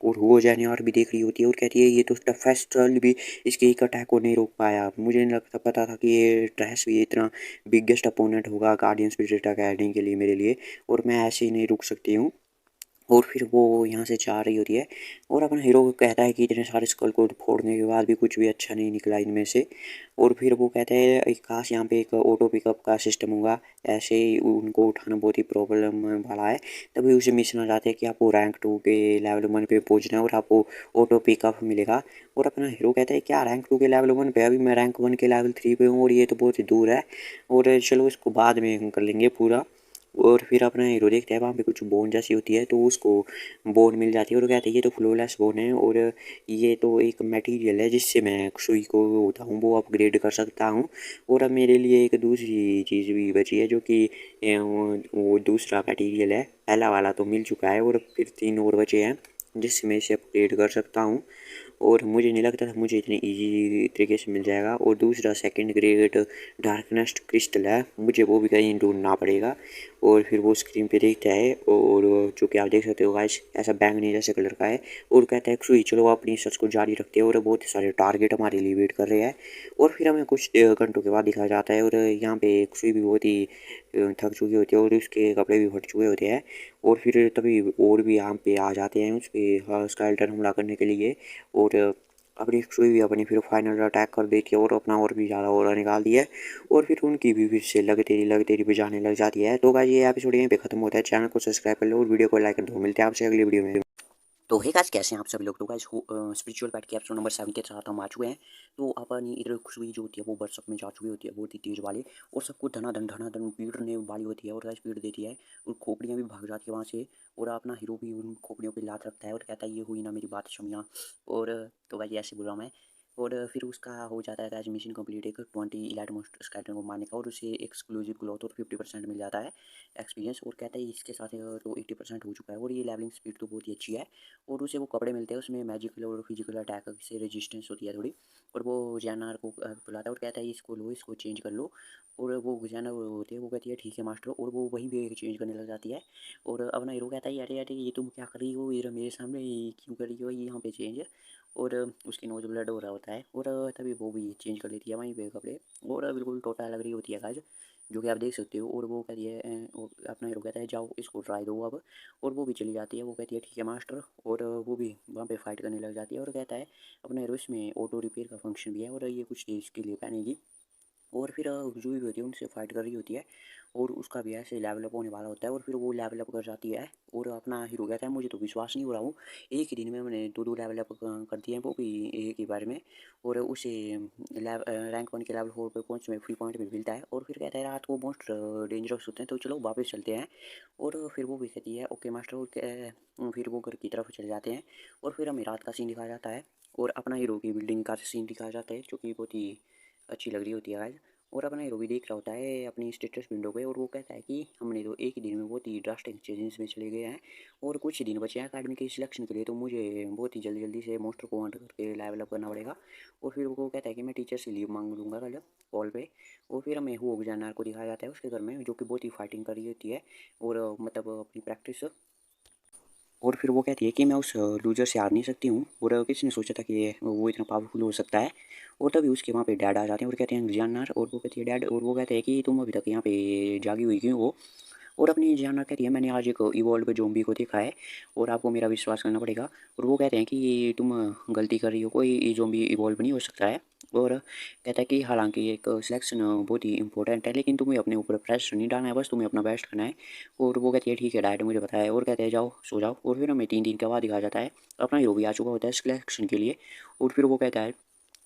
और वो जानियार भी देख रही होती है और कहती है ये तो टफेस्ट भी इसके एक अटैक को नहीं रोक पाया, मुझे नहीं लगता पता था कि ये ट्रैश भी इतना बिगेस्ट अपोनेंट होगा गार्डियन स्पिरिट अकेडमी के लिए मेरे लिए, और मैं ऐसे ही नहीं रुक सकती हूँ। और फिर वो यहाँ से जा रही होती है और अपना हीरो कहता है कि इतने सारे स्कल को फोड़ने के बाद भी कुछ भी अच्छा नहीं निकला इनमें से। और फिर वो कहते हैं एक काश यहाँ पे एक ऑटो पिकअप का सिस्टम होगा, ऐसे ही उनको उठाना बहुत ही प्रॉब्लम वाला है। तभी उसे मिशन आ जाते हैं कि आपको रैंक 2 के लेवल 1 पे पहुँचना है और आपको ऑटो पिकअप मिलेगा। और अपना हीरो कहता है क्या रैंक 2 के लेवल 1 पे, अभी मैं रैंक 1 के लेवल 3 पे हूँ और ये तो बहुत ही दूर है, और चलो इसको बाद में हम कर लेंगे पूरा। और फिर अपना हीरो देखता है वहाँ पे कुछ बोन जैसी होती है, तो उसको बोन मिल जाती है और कहते हैं ये तो फ्लोलेस बोन है और ये तो एक मटेरियल है जिससे मैं सुई को होता हूँ वो अपग्रेड कर सकता हूँ। और अब मेरे लिए एक दूसरी चीज़ भी बची है जो कि वो दूसरा मटेरियल है, पहला वाला तो मिल चुका है और फिर 3 और बचे हैं जिससे मैं इसे अपग्रेड कर सकता हूँ। और मुझे नहीं लगता था मुझे इतनी इजी तरीके से मिल जाएगा। और दूसरा सेकंड ग्रेड डार्कनेस क्रिस्टल है, मुझे वो भी कहीं ढूंढना पड़ेगा। और फिर वो स्क्रीन पे देखता है और जो कि आप देख सकते हो गाइस ऐसा बैंगनी जैसे कलर का है, और कहता है सुई चलो अपनी सर्च को जारी रखते हैं और बहुत सारे टारगेट हमारे लिए वेट कर रहे हैं। और फिर हमें कुछ घंटों के बाद दिखाया जाता है और यहाँ पे सुई भी बहुत ही थक चुकी होती है और उसके कपड़े भी फट चुके होते हैं। और फिर तभी और भी यहाँ पे आ जाते हैं उस पर स्केलेटन हमला करने के लिए। और अपनी सुई भी अपनी फिर फाइनल अटैक कर देती है और अपना और भी ज़्यादा और निकाल दिया है। और फिर उनकी भी फिर से लगतेरी बजाने लग जाती है। तो गाइस ये एपिसोड यहीं पे खत्म होता है। चैनल को सब्सक्राइब कर लो और वीडियो को लाइक कर दो। मिलते हैं आपसे अगली वीडियो में। तो हे गाइस, कैसे हैं आप सभी लोग। तो गाइस स्पिरिचुअल पैट के एपिसोड नंबर 7 के साथ हम आ चुके हैं। तो अपनी इधर खुशबू जो होती है वो बरसक में जा चुकी होती है, बहुत ही तेज वाली, और सबको धनाधन पीटने वाली होती है और गाइस पीट देती है और खोपड़ियाँ भी भाग जाती है वहाँ से। और अपना हीरो भी उन खोपड़ियों पे लात रखता है और कहता है ये हुई ना मेरी बात शमिया। और तो गाइस ऐसे बोल रहा हूँ मैं। और फिर उसका हो जाता है गाइस मिशन कंप्लीट एक 20 इलाइट मोस्ट स्केलेटन को मारने का, और उसे एक्सक्लूसिव ग्रोथ और 50% मिल जाता है एक्सपीरियंस। और कहता है इसके साथ तो 80% हो चुका है और ये लेवलिंग स्पीड तो बहुत ही अच्छी है। और उसे वो कपड़े मिलते हैं, उसमें मैजिकल और फिजिकल अटैक से रेजिस्टेंस होती है थोड़ी। और वो जैनार को बुलाता है और कहता है इसको लो, इसको चेंज कर लो। और वो जैनर होती है, वो कहती है ठीक है मास्टर, और वो वहीं पे चेंज करने लग जाती है। और अपना हीरो कहता है अरे अरे ये तुम क्या कर रही हो, ये मेरे सामने ये क्यों कर रही हो ये यहाँ पे चेंज। और उसकी नोज ब्लड हो रहा होता है और तभी वो भी चेंज कर लेती है वहीं पे कपड़े, और बिल्कुल टोटा लग रही होती है गाइस, जो कि आप देख सकते हो। और वो कहती है अपना हीरो कहता है जाओ इसको ट्राई दो अब। और वो भी चली जाती है, वो कहती है ठीक है मास्टर। और वो भी वहाँ पे फाइट करने लग जाती है और कहता है अपना हीरो इसमें ऑटो रिपेयर का फंक्शन भी है और ये कुछ देर के लिए पहनेगी। और फिर जो भी होती है उनसे फाइट कर रही होती है और उसका भी ऐसे लेवल अप होने वाला होता है। और फिर वो लेवल अप कर जाती है और अपना हीरो कहता है मुझे तो विश्वास नहीं हो रहा हूँ, एक ही दिन में मैंने दो लेवल अप कर दिए हैं, वो भी एक ही बार में। और उसे रैंक 1 के लेवल 4 पे पहुँच में फ्री पॉइंट भी मिलता है। और फिर कहता है रात को मोस्ट डेंजरस होते हैं तो चलो वापस चलते हैं। और फिर वो भी कहती है ओके मास्टर। और फिर वो घर की तरफ चले जाते हैं और फिर हमें रात का सीन दिखाया जाता है और अपना हीरो की बिल्डिंग का सीन दिखाया जाता है जो कि बहुत ही अच्छी लग रही होती है गाइस। और अपना हीरो भी देख रहा होता है अपनी स्टेटस विंडो पे और वो कहता है कि हमने तो एक ही दिन में बहुत ही ड्रास्टिक चेंजेस में चले गए हैं और कुछ दिन बचे हैं अकेडमी के सिलेक्शन के लिए, तो मुझे बहुत ही जल्दी जल्दी से मोस्टर को हंट करके लेवल अप करना पड़ेगा। और फिर वो कहता है कि मैं टीचर से लीव मांग लूँगा कल कॉल पे। और फिर हमें हुओग जानवर को दिखाया जाता है उसके घर में, जो कि बहुत ही फाइटिंग कर रही होती है और मतलब अपनी प्रैक्टिस। और फिर वो कहती है कि मैं उस लूजर से हार नहीं सकती हूँ, और किसी ने सोचा था कि वो इतना पावरफुल हो सकता है। और तभी उसके वहाँ पे डैड आ जाते हैं और कहते हैं जानवर, और वो कहती है डैड, और वो कहते हैं कि तुम अभी तक यहाँ पे जागी हुई क्यों हो। और अपनी जानवर कहती है मैंने आज एक इवॉल्व जोम्बी को देखा है और आपको मेरा विश्वास करना पड़ेगा। और वो कहते हैं कि तुम गलती कर रही हो, कोई जोम्बी इवॉल्व नहीं हो सकता है। और कहता है कि हालांकि एक सिलेक्शन बहुत ही इंपॉर्टेंट है, लेकिन तुम्हें अपने ऊपर प्रेशर नहीं डालना है, बस तुम्हें अपना बेस्ट करना है। और वो कहती है ठीक है डायरेक्ट मुझे पता है, और कहते हैं जाओ सो जाओ। और फिर हमें 3 दिन के बाद दिखाया जाता है अपना हीरो भी आ चुका होता है सिलेक्शन के लिए। और फिर वो कहता है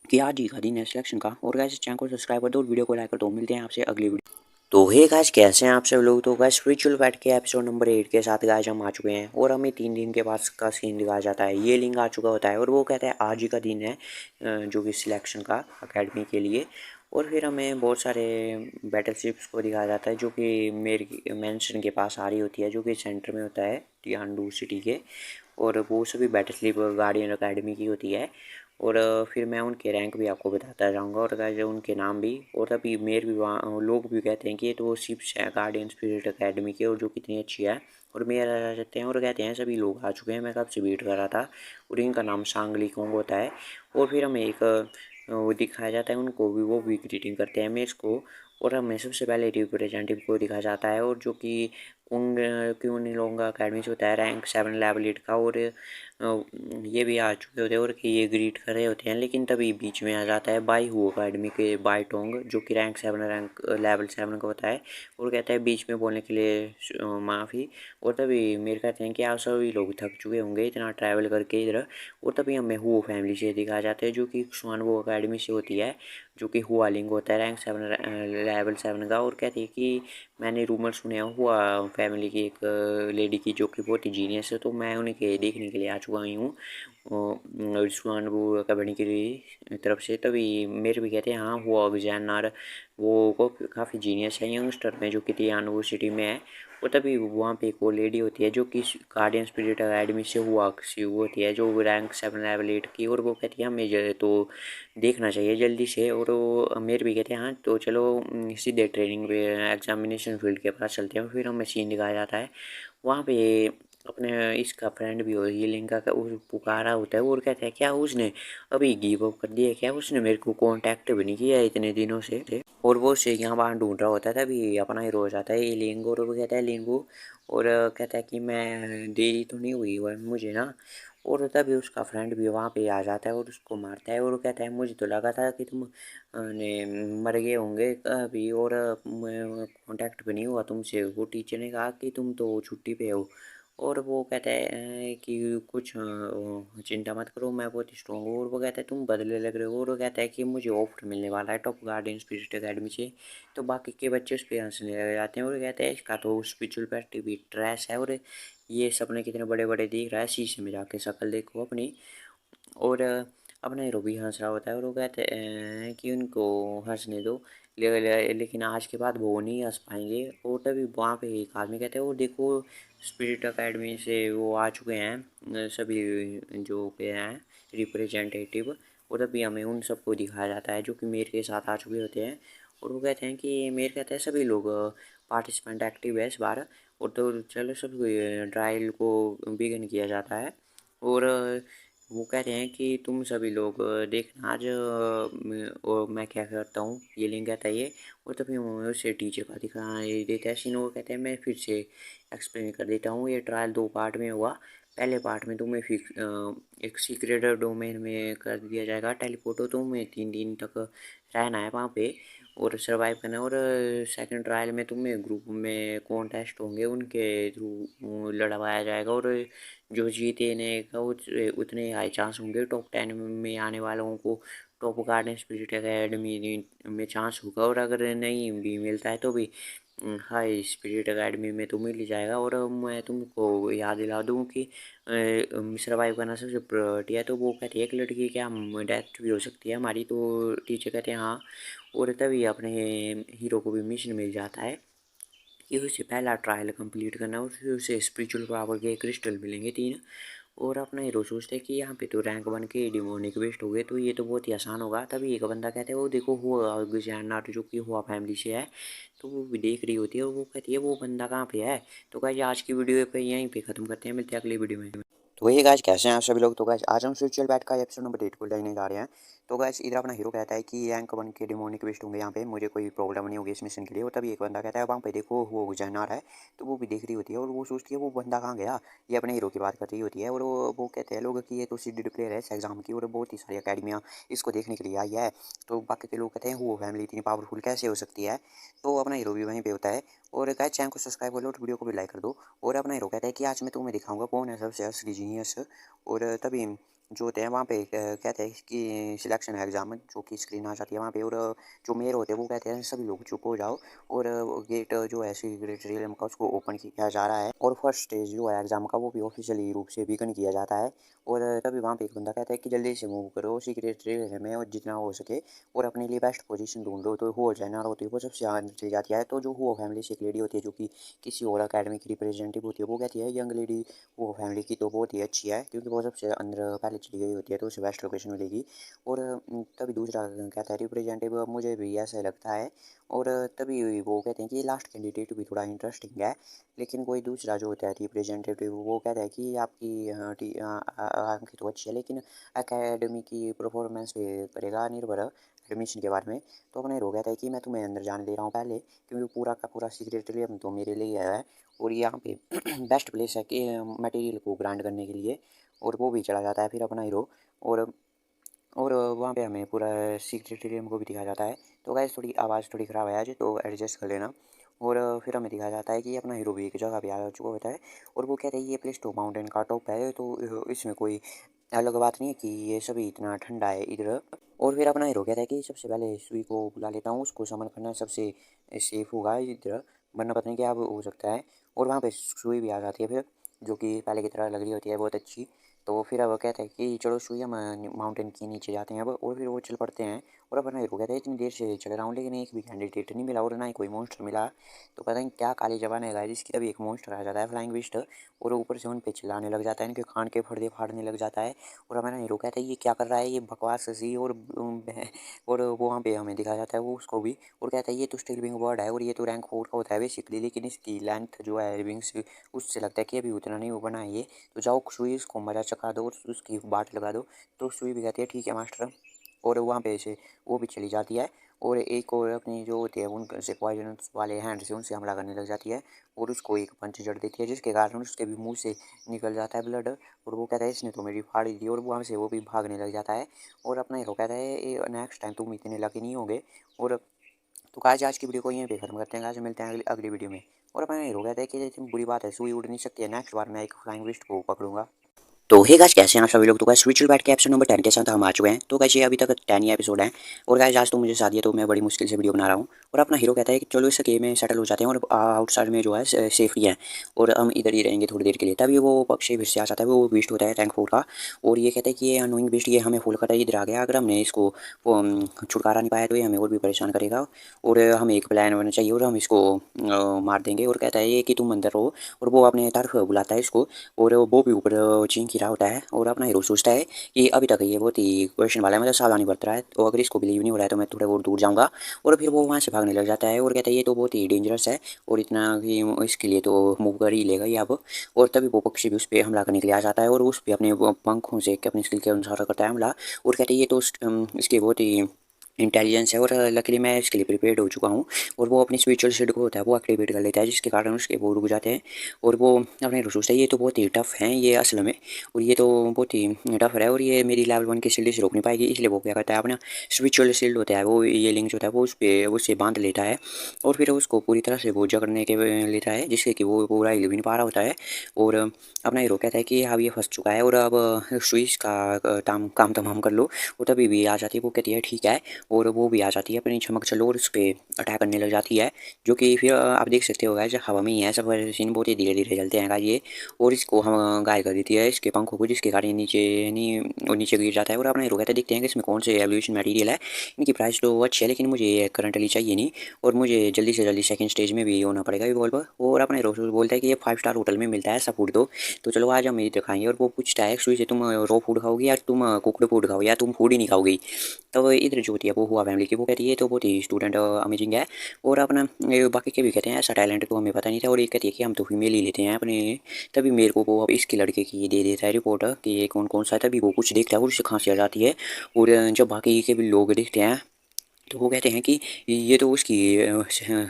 कि आज ही का दिन है सिलेक्शन का। और गाइस चैनल को सब्सक्राइब कर दो और वीडियो को लाइक कर दो। मिलते हैं आपसे अगली वीडियो। तो हे गाइस, कैसे हैं आप सब लोग। तो गाइस स्पिरिचुअल पैट के एपिसोड नंबर 8 के साथ गाइस हम आ चुके हैं और हमें 3 दिन के बाद का सीन दिखाया जाता है। ये लिंक आ चुका होता है और वो कहता है आज ही का दिन है जो कि सिलेक्शन का अकेडमी के लिए। और फिर हमें बहुत सारे बैटलशिप्स को दिखाया जाता है जो कि मेरे मैंशन के पास आ रही होती है, जो कि सेंटर में होता है टियानडू सिटी के। और वो सभी बैटलशिप गार्डियन अकेडमी की होती है। और फिर मैं उनके रैंक भी आपको बताता जाऊंगा और गाइस उनके नाम भी। और तभी मेयर भी वहाँ लोग भी कहते हैं कि ये तो वो शिप्स है गार्डियन स्पिरिट अकेडमी के और जो कितनी अच्छी है। और मेयर आ जाते हैं और कहते हैं सभी लोग आ चुके हैं, मैं कब से वेट कर रहा था। और इनका नाम सांगली कोंग होता है। और फिर हमें एक वो दिखाया जाता है उनको भी, वो भी ग्रीटिंग करते हैं मेयर्स को। और हमें सबसे पहले रिप्रेजेंटेटिव को दिखाया जाता है और जो कि उन क्यों नहीं लोगों अकेडमी से होता है रैंक 7 लेवल 8 का। और ये भी आ चुके होते हैं और कि ये ग्रीट कर रहे होते हैं, लेकिन तभी बीच में आ जाता है बाई हु अकेडमी के बाई टोंग, जो कि रैंक लेवल 7 का होता है। और कहता है बीच में बोलने के लिए माफ़ी। और तभी मेरे कहते हैं कि आप सभी लोग थक चुके होंगे इतना ट्रैवल करके इधर। और तभी हमें हुओ फैमिली से दिखाया जाता है जो कि स्वानवो अकेडमी से होती है, जो कि हुआ लिंग होता है रैंक 7 लेवल 7 का। और कहती है कि मैंने रूमर सुने हैं हुआ फैमिली की एक लेडी की जो कि बहुत ही जीनियस है, तो मैं उन्हें के देखने के लिए आ चुका ही हूँ रिजवान वो कबड्डी की तरफ से। तभी मेरे भी कहते हैं हाँ हुआ अभिजैन वो को काफ़ी जीनियस है यंगस्टर में जो कि तियानू सिटी में है। और तभी वहाँ पे एक वो लेडी होती है जो कि गार्डियन स्पिरिट अकेडमी से हुआ सी वो होती है जो रैंक 7 लेवल 8 की। और वो कहती है हमें तो देखना चाहिए जल्दी से। और वो मेरे भी कहते हैं हाँ तो चलो सीधे ट्रेनिंग पे एग्जामिनेशन फील्ड के पास चलते हैं। फिर हमें सीन दिखाया जाता है वहाँ पे अपने इसका फ्रेंड भी हो ये लिंका का उस पुकारा होता है और कहता है क्या उसने अभी गिव अप कर दिया, क्या उसने मेरे को कांटेक्ट भी नहीं किया इतने दिनों से। और वो उसे यहाँ वहाँ ढूंढ रहा होता है, तभी अपना ही रोज आता है ये लिंगू और वो कहता है लिंगू और कहता है कि मैं देरी तो नहीं हुई वह मुझे ना। और तभी उसका फ्रेंड भी वहाँ पे आ जाता है और उसको मारता है और वो कहता है मुझे तो लगा था कि तुम ने मर गए होंगे अभी और कांटेक्ट भी नहीं हुआ तुमसे। वो टीचर ने कहा कि तुम तो छुट्टी पे हो। और वो कहता है कि कुछ चिंता मत करो मैं बहुत स्ट्रॉन्ग हूँ। और वो कहता है तुम बदले लग रहे हो। और वो कहता है कि मुझे ऑफर मिलने वाला है टॉप गार्डन स्पिरिट अकेडमी से। तो बाकी के बच्चे उस पर हंसने लग जाते हैं और वो कहते हैं इसका तो स्पिरिचुअल पैक्ट भी ट्रैश है और ये सपने कितने बड़े बड़े दिख रहा है, शीशे में जाके शक्ल देखो अपनी। और अपना हीरो भी हंस रहा होता है और वो कहते हैं कि उनको हंसने दो, लेकिन आज के बाद वो नहीं हंस पाएंगे। और तभी वहाँ पे एक आदमी कहते हैं वो देखो स्पिरिट अकेडमी से वो आ चुके हैं सभी जो पे हैं रिप्रेजेंटेटिव। और तभी हमें उन सबको दिखाया जाता है जो कि मेयर के साथ आ चुके होते हैं। और वो कहते हैं कि मेयर कहते हैं सभी लोग पार्टिसिपेंट एक्टिव है इस बार। और तो चलो सब ट्रायल को बिगिन किया जाता है। और वो कह रहे हैं कि तुम सभी लोग देखना आज और मैं क्या करता हूँ ये लिंक कहता है ये। और तभी उसे टीचर का दिखाई देता है सीन। वो कहते हैं मैं फिर से एक्सप्लेन कर देता हूँ, ये ट्रायल दो पार्ट में हुआ। पहले पार्ट में तुम्हें एक सीक्रेट डोमेन में कर दिया जाएगा टेलीपोर्ट, तुम्हें 3 दिन तक रहना है वहाँ पे और सरवाइव करना है। और सेकंड ट्रायल में तुम्हें ग्रुप में कॉन्टेस्ट होंगे उनके थ्रू लड़वाया जाएगा और जो जीतने का उतने हाई चांस होंगे टॉप 10 में आने वालों को टॉप गार्डन स्पिरिट एकेडमी में चांस होगा। और अगर नहीं भी मिलता है तो भी हाई स्पिरिट एकेडमी में तो मिल ही जाएगा। और मैं तुमको याद दिला दूँ कि सर्वाइव करना सबसे प्रायोरिटी है। तो वो कहती है एक लड़की क्या डेथ भी हो सकती है हमारी, तो टीचर कहते हैं हाँ। और तभी अपने हीरो को भी मिशन मिल जाता है कि उसे पहला ट्रायल कंप्लीट करना है और फिर उसे स्पिरिचुअल पावर के क्रिस्टल मिलेंगे 3। और अपना हीरो सोचता है कि यहाँ पे तो रैंक 1 के डिमोनिक बेस्ट हो गए तो ये तो बहुत ही आसान होगा। तभी एक बंदा कहता है वो देखो हुआ गुजैनाट जो कि हुआ फैमिली से है। तो वो भी देख रही होती है और वो कहती है वो बंदा कहाँ पे है। तो गाइस आज की वीडियो पे यहीं पे ख़त्म करते हैं, मिलते हैं अगली वीडियो में। तो ये गाइस कैसे हैं आप सभी लोग। तो गाइस आज हम स्पिरिचुअल बैट का एपिसोड नंबर 8 को लेने जा रहे हैं। तो गाइस इधर अपना हीरो कहता है कि रैंक 1 के डिमोनिक बेस्ट होंगे यहाँ पे, मुझे कोई प्रॉब्लम नहीं होगी इस मिशन के लिए। और तभी एक बंदा कहता है वहाँ पे देखो वो गुजैनार है। तो वो भी देख रही होती है और वो सोचती है वो बंदा कहाँ गया। ये अपने हीरो की बात कर रही होती है और वो कहते हैं लोग कि ये तो सीडेड प्लेयर है इस एग्जाम की और बहुत ही सारी अकेडमियाँ इसको देखने के लिए आई है। तो बाकी के लोग कहते हैं वो फैमिली इतनी पावरफुल कैसे हो सकती है। तो अपना हीरो भी वहीं पे होता है। और गाइस चैनल को सब्सक्राइब कर लो और वीडियो को भी लाइक कर दो। और अपना हीरो कहता है कि आज मैं तुम्हें दिखाऊंगा कौन है सबसे असली जीनियस। और तभी जो होते हैं वहाँ पे कहते हैं कि सिलेक्शन है एग्जाम जो कि स्क्रीन आ जाती है वहाँ पे। और जो मेयर होते हैं वो कहते हैं सभी लोग चुप हो जाओ। और गेट जो है सीक्रेट रियलम का उसको ओपन किया जा रहा है और फर्स्ट स्टेज जो है एग्जाम का वो भी ऑफिशियली रूप से बिगन किया जाता है। और तभी वहाँ पे एक बंदा कहता है कि जल्दी से मूव करो सीक्रेट रियलम में और जितना हो सके और अपने लिए बेस्ट पोजीशन ढूंढो। तो हो जाए ना होती है वो सबसे आगे चली जाती है। तो जो हुआ फैमिली से एक लेडी होती है जो कि किसी और अकेडमी की रिप्रेजेंटेटिव होती है वो कहती है यंग लेडी वो फैमिली की तो बहुत ही अच्छी है क्योंकि वो सबसे अंदर पहले चली गई होती है तो उसे बेस्ट लोकेशन मिलेगी। और तभी दूसरा कहता है रिप्रेजेंटेटिव मुझे भी ऐसा लगता है। और तभी वो कहते हैं कि लास्ट कैंडिडेट भी थोड़ा इंटरेस्टिंग है। लेकिन कोई दूसरा जो होता है रिप्रेजेंटेटिव वो कहता है कि आपकी आंखें तो अच्छी है लेकिन एकेडमी की परफॉर्मेंस पे करेगा निर्भर एडमिशन के बारे में। तो अपने हीरो कहता है कि मैं तुम्हें अंदर जाने दे रहा हूँ पहले क्योंकि पूरा का पूरा सीक्रेट तो मेरे लिए है और यहाँ पे बेस्ट प्लेस है कि मटेरियल को ग्राइंड करने के लिए। और वो भी चला जाता है फिर अपना हीरो। और और वहाँ पे हमें पूरा सीक्रेटेरियम को भी दिखाया जाता है। तो गाइस थोड़ी आवाज़ थोड़ी ख़राब है आज तो एडजस्ट कर लेना। और फिर हमें दिखाया जाता है कि अपना हीरो भी एक जगह पे आ चुका होता है और वो कहता है ये प्लेस तो माउंटेन का टॉप है तो इसमें कोई अलग बात नहीं है कि ये सभी इतना ठंडा है इधर। और फिर अपना हीरो कहता है कि सबसे पहले सुई को बुला लेता हूँ उसको समन करना सबसे सेफ होगा इधर, वरना पता नहीं क्या हो सकता है। और वहाँ पे सुई भी आ जाती है फिर जो कि पहले की तरह लग रही होती है बहुत अच्छी। तो फिर अब कहता है कि चलो सुई हम माउंटेन के नीचे जाते हैं अब, और फिर वो चल पड़ते हैं। और अपना हीरो कहता है इतनी देर से चल रहा हूँ लेकिन एक भी कैंडिडेट नहीं मिला और ना ही कोई मॉन्स्टर मिला। तो पता नहीं क्या काली जबान है गाइस जिसकी तभी एक मॉन्स्टर आ जाता है फ्लाइंग बिस्ट, और ऊपर से उन पे चिल्लाने लग जाता है, इनके कान के पर्दे फाड़ने लग जाता है। और हमारा हीरो कहता है ये क्या कर रहा है, ये बकवास सी। और वो वहाँ पे हमें दिखाया जाता है वो उसको भी, और कहता है ये तो स्टिल विंग बर्ड है और ये तो रैंक 4 का होता है बेसिकली, लेकिन इसकी लेंथ जो है विंग्स उससे लगता है कि अभी उतना नहीं वो बना है ये। तो जाओ सुई उसको मजा चखा दो और उसकी बाट लगा दो। तो सुई भी कहती है ठीक है मास्टर, और वहाँ पे से वो भी चली जाती है। और एक और अपनी जो होती है उनसे पॉइजनस वाले हैंड से उनसे हमला करने लग जाती है, और उसको एक पंच जड़ देती है जिसके कारण उसके भी मुंह से निकल जाता है ब्लड। और वो कहता है इसने तो मेरी फाड़ी दी, और वहाँ से वो भी भागने लग जाता है। और अपना हीरो कहता है नेक्स्ट टाइम तुम इतने लकी नहीं होंगे। और तो आज की वीडियो को यहीं पे खत्म करते हैं, आज मिलते हैं अगली वीडियो में। और अपना हीरो कहता है कि बुरी बात है सुई उड़ नहीं सकती है, नेक्स्ट बार मैं एक फ्लाइंग विस्ट को पकड़ूंगा। तो हे गाइस कैसे हैं आप सभी लोग। तो गाइस स्पिरिचुअल बैट के एपिसोड नंबर 10 के साथ हम आ चुके हैं। तो गाइस ये अभी तक 10 ही एपिसोड हैं, और गाइस आज तो मुझे शादी है तो मैं बड़ी मुश्किल से वीडियो बना रहा हूँ। और अपना हीरो कहता है कि चलो इस गेम में सेटल हो जाते हैं और आउटसाइड में जो है सेफ्टी है, और हम इधर ही रहेंगे थोड़ी देर के लिए। तभी वो पक्षी फिर से आ जाता है, वो बीस्ट होता है रैंक 4 का, और ये कहता है कि ये अनोइंग बीस्ट ये हमें फुल करता है, इधर आ गया, अगर हमने इसको छुटकारा नहीं पाया तो ये हमें और भी परेशान करेगा, और हमें एक प्लान होना चाहिए और हम इसको मार देंगे। और कहता है ये कि तुम अंदर रहो, और वो अपने तरफ बुलाता है इसको, और वो भी ऊपर चींक ही रहा होता है। और अपना हीरो सोचता है कि अभी तक ये बहुत ही क्वेश्चन वाला है, मतलब सावधानी बरत रहा है, तो अगर इसको बिलीव नहीं हो रहा है तो मैं थोड़ा और दूर जाऊँगा। और फिर वो वहाँ से भागने लग जाता है और कहता है ये तो बहुत ही डेंजरस है, और इतना कि इसके लिए तो मूव कर ही लेगा ये अब। और तभी वो पक्षी भी उस पर हमला करने के लिए आ जाता है, और उस पर अपने पंखों से अपनी स्किल के अनुसार करता है हमला। और कहते हैं ये तो इसके बहुत ही इंटेलिजेंस है, और लकीली मैं इसके लिए प्रिपेयर्ड हो चुका हूँ। और वो अपनी स्पिरिचुअल शील्ड को होता है वो एक्टिवेट कर लेता है, जिसके कारण उसके वो रुक जाते हैं। और वो अपने सोचता है ये तो बहुत ही टफ है ये असल में, और ये तो बहुत ही टफ है, और ये मेरी लेवल 1 की शील्ड से रोक नहीं पाएगी। इसलिए वो क्या करता है अपना स्पिरिचुअल शील्ड होता है वो ये लिंक होता है वो उस पर उससे बांध लेता है, और फिर उसको पूरी तरह से वो जकड़ने के लेता है, जिससे कि वो पूरा हिल भी नहीं पा रहा होता है। और अपना हीरो कहता है कि अब ये फंस चुका है और अब स्विच का काम तमाम कर लो। और तभी भी आ जाती है, वो कहती है ठीक है, और वो भी आ जाती है अपनी चमक चलो और उस पर अटैक करने लग जाती है। जो कि फिर आप देख सकते हो गाइस हवा में ही है सब, सीन बहुत ही धीरे धीरे चलते हैं गाइस ये। और इसको हम गायब कर देती है इसके पंखों को, जिसके कारण नीचे नहीं और नीचे गिर जाता है। और अपना हीरो कहता है देखते हैं कि इसमें कौन से एवोल्यूशन मटेरियल है, इनकी प्राइस तो अच्छी है लेकिन मुझे करंटली चाहिए नहीं, और मुझे जल्दी से जल्दी सेकंड स्टेज में भी होना पड़ेगा इवॉल्व। और अपना हीरो बोलता है कि ये 5 स्टार होटल में मिलता है ऐसा फूड तो चलो आज हम इधर खाएंगे। और वो पूछता है एक्चुअली से तुम रॉ फूड खाओगी या तुम कुकड फूड खाओगे या तुम फूड ही नहीं खाओगी। तब इधर जो होती है वो हुआ फैमिली की, वो कहती है ये तो बहुत ही स्टूडेंट अमेजिंग है, और अपना बाकी के भी कहते हैं ऐसा टैलेंट तो हमें पता नहीं था, और ये कहती है कि हम तो फीमेल ही लेते हैं अपने। तभी मेरे को वो अब इसके लड़के की ये दे देता है रिपोर्ट कि ये कौन कौन सा है, तभी वो कुछ देखता है और उससे खांसी आ जाती है। और जब बाकी के भी लोग देखते हैं तो वो कहते हैं कि ये तो उसकी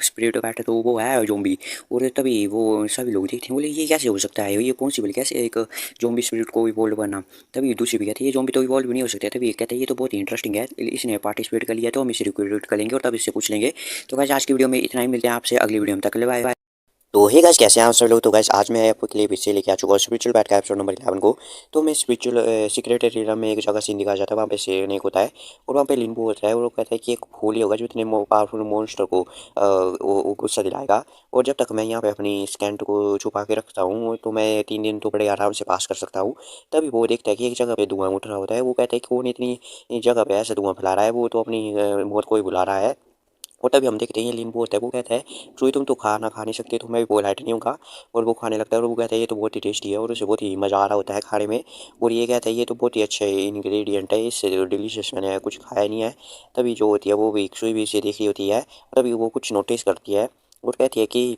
स्पिरिट बैठ तो वो है जोम्बी। और तभी वो सभी लोग देखते हैं, बोले ये कैसे हो सकता है, ये पॉसिबल कैसे एक जोम्बी स्पिरिट को इवॉल्व करना। तभी दूसरी भी कहती है ये जोम्बी तो इवॉल्व भी नहीं हो सकते। तभी कहते हैं ये तो बहुत ही इंटरेस्टिंग है, इसने पार्टिसिपेट कर लिया तो हम इसे रिक्रूट करेंगे और तब इससे पूछ लेंगे। तो गाइस आज की वीडियो में इतना ही, मिलते हैं आपसे अगली वीडियो में, तक बाय बाय। तो हे गाइस कैसे हैं आप सब लोग। तो गाइस आज मैं आपके लिए फिर से लेके आ चुका हूँ स्पिरिचुअल बैट का एपिसोड नंबर 11 को। तो मैं स्पिरिचुअल सीक्रेट एरिया में एक जगह सीन दिखाया जाता है, वहाँ पे शेरनेक होता है और वहाँ पे लिम्बू होता है, और वो कहता है कि एक फूल ही होगा जो इतने पावरफुल मॉन्स्टर को वो गुस्सा दिलाएगा। और जब तक मैं यहाँ पे अपनी स्कैंट को छुपा के रखता हूँ तो मैं 3 दिन तो बड़े आराम से पास कर सकता हूँ। तभी वो देखता है कि एक जगह पे धुआं उठ रहा होता है, वो कहता है कि कौन इतनी जगह पे ऐसे धुआं फैला रहा है, वो तो अपनी मौत को ही बुला रहा है। और तभी हम देखते हैं ये लीन होता है, वो कहता है चूई तुम तो खाना खा नहीं सकते तो मैं भी पोलाइट नहीं हूँगा। और वो खाने लगता है और वो कहता है ये तो बहुत ही टेस्टी है, और उसे बहुत ही मज़ा आ रहा होता है खाने में। और ये कहता है ये तो बहुत ही अच्छे इंग्रेडिएंट है, इससे डिलीशियस मैंने कुछ खाया नहीं है। तभी जो होती है वो भी सुई भी इसे देख रही होती है, तभी वो कुछ नोटिस करती है और कहती है कि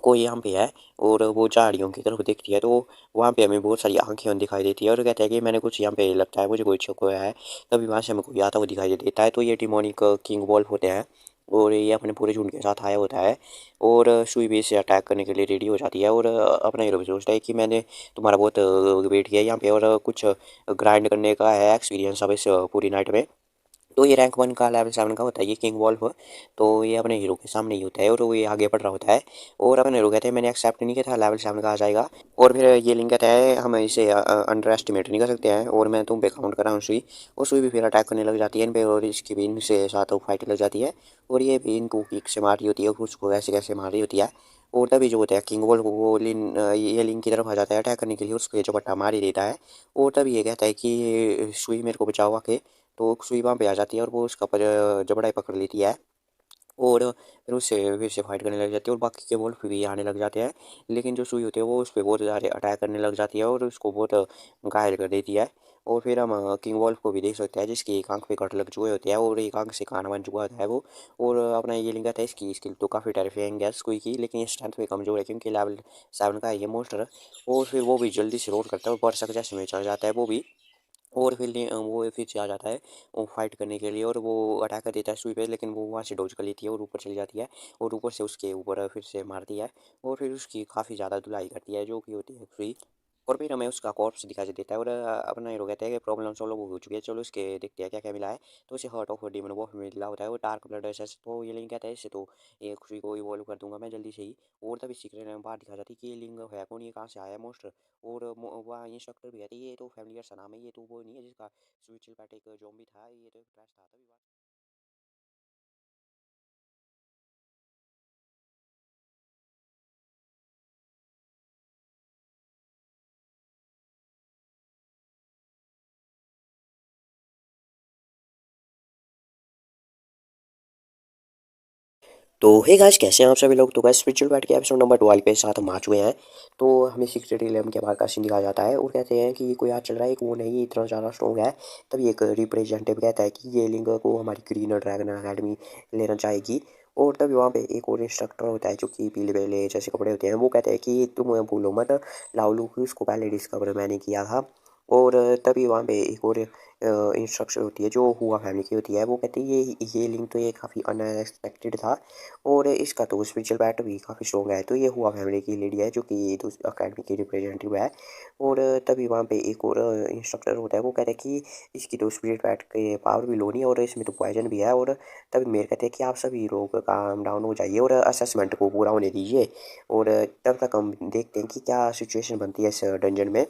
कोई यहाँ पे है। और वो झाड़ियों की तरफ देखती है तो वहाँ पे हमें बहुत सारी आंखें दिखाई देती है, और कहता है कि मैंने कुछ यहाँ पे लगता है मुझे कोई छुपा है। तभी वहाँ से हमें कोई आता हुआ दिखाई देता है, तो ये डिमोनिक किंग वॉल्फ होते हैं, और ये अपने पूरे झुंड के साथ आया होता है। और सुई भी इसे अटैक करने के लिए रेडी हो जाती है, और अपना हीरो भी सोचता है कि मैंने तुम्हारा बहुत वेट किया यहाँ पे, और कुछ ग्राइंड करने का है एक्सपीरियंस अब इस पूरी नाइट में। तो ये रैंक 1 का लेवल 7 का होता है ये किंग वॉल्फ। तो ये अपने हीरो के सामने ही होता है और वो ये आगे बढ़ रहा होता है, और अपने हीरो कहते हैं मैंने एक्सेप्ट नहीं किया था लेवल 7 का आ जाएगा। और फिर ये लिंक कहता है हम इसे अंडर एस्टिमेट नहीं कर सकते हैं, और मैं तुम पे काउंट कर रहा हूँ सुई। और सुई भी फिर अटैक करने लग जाती है इन पे, और इसकी भी इनसे साथ फाइट लग जाती है, और ये भी इनको किक से मार रही होती है, उसको कैसे कैसे मार रही होती है। और तभी जो होता है किंग वोल्फ वो ये लिंक की तरफ आ जाता है अटैक करने के लिए, उसको ये जो पट्टा मार ही देता है। और तभी ये कहता है कि सुई मेरे को बचाओ आके। तो सुई वहाँ पे आ जाती है और वो उसका जबड़ा ही पकड़ लेती है। और फिर उससे फिर से फाइट करने लग जाती है और बाकी के वोल्फ भी आने लग जाते हैं। लेकिन जो सुई होती है वो उस पर बहुत ज़्यादा अटैक करने लग जाती है और उसको बहुत घायल कर देती है। और फिर हम किंग वोल्फ को भी देख सकते हैं जिसकी एक आंख पे कट लग चुके होते हैं और एक आंख से काना बन चुका होता है वो। और अपना ये लिंक आता है, इसकी स्किल तो काफ़ी टेरिफाइंग है सुई की, लेकिन ये स्ट्रेंथ में कमज़ोर है क्योंकि लेवल 7 का है ये मोस्टर। और फिर वो भी जल्दी से रोड करता है और बरसक जैसे में चल जाता है वो भी। और फिर वो फिर से आ जाता है वो फाइट करने के लिए और वो अटैक कर देता है सुई पे, लेकिन वो वहाँ से डॉज कर लेती है और ऊपर चली जाती है और ऊपर से उसके ऊपर फिर से मारती है। और फिर उसकी काफ़ी ज़्यादा धुलाई करती है जो कि होती है सुई। और फिर हमें उसका कॉर्प्स दिखाई देता है और अपना हीरो कहता है कि प्रॉब्लम सॉल्व हो चुकी है, चलो उसके देखते हैं क्या क्या मिला है। तो उसे हार्ट ऑफ डीमन वो मिला होता है वो डार्क ब्लड ऐसे। तो ये लिंक कहता है इससे तो ये खुशी को इवॉल्व कर दूंगा मैं जल्दी से ही। और तभी सीक्रेट में बात दिखा जाती है कि ये लिंक है कौन, ये कहाँ से आया है मोस्टर। और वहाँ इंस्ट्रक्टर भी कहती है ये तो फैमिलियर सा नाम है, ये तो वो नहीं है जिसका स्विच पैट एक ज़ॉम्बी था, ये तो एक ट्रैश था। तभी तो हे गाइस, कैसे हैं आप सभी लोग। तो गाइस स्पिरिचुअल बैट के एपिसोड नंबर 12 पे साथ हम आ चुके हैं। तो हमें सीक्रेट इलेवन के बाहर का सीन दिखाया जाता है और कहते हैं कि कोई आज चल रहा है, एक वो नहीं इतना ज़्यादा स्ट्रॉन्ग है। तभी एक रिप्रेजेंटेटिव कहता है कि ये लिंग को हमारी ग्रीन ड्रैगन अकेडमी लेना चाहेगी। और तभी वहाँ पे एक और इंस्ट्रक्टर होता है जो कि पीले पीले जैसे कपड़े होते हैं, वो कहते हैं कि तुम भूलो मत लाउलू की उसको पहले डिस्कवर मैंने किया था। और तभी वहाँ पे एक और इंस्ट्रक्शन होती है जो हुआ फैमिली की होती है, वो कहती है ये लिंक तो ये काफ़ी अनएक्सपेक्टेड था और इसका तो स्पिरिचुअल बैट भी काफ़ी स्ट्रॉन्ग है। तो ये हुआ फैमिली की लेडी है जो कि अकेडमी की रिप्रेजेंटेटिव है। और तभी वहाँ पे एक और इंस्ट्रक्टर होता है, वो कहता है कि इसकी तो स्पिरिट बैट के पावर भी लो नहीं और इसमें तो पॉइजन भी है। और तभी मेरे कहते हैं कि आप सभी लोग काम डाउन हो जाइए और असेसमेंट को पूरा होने दीजिए। और तब तक हम देखते हैं कि क्या सिचुएशन बनती है इस डंजन में।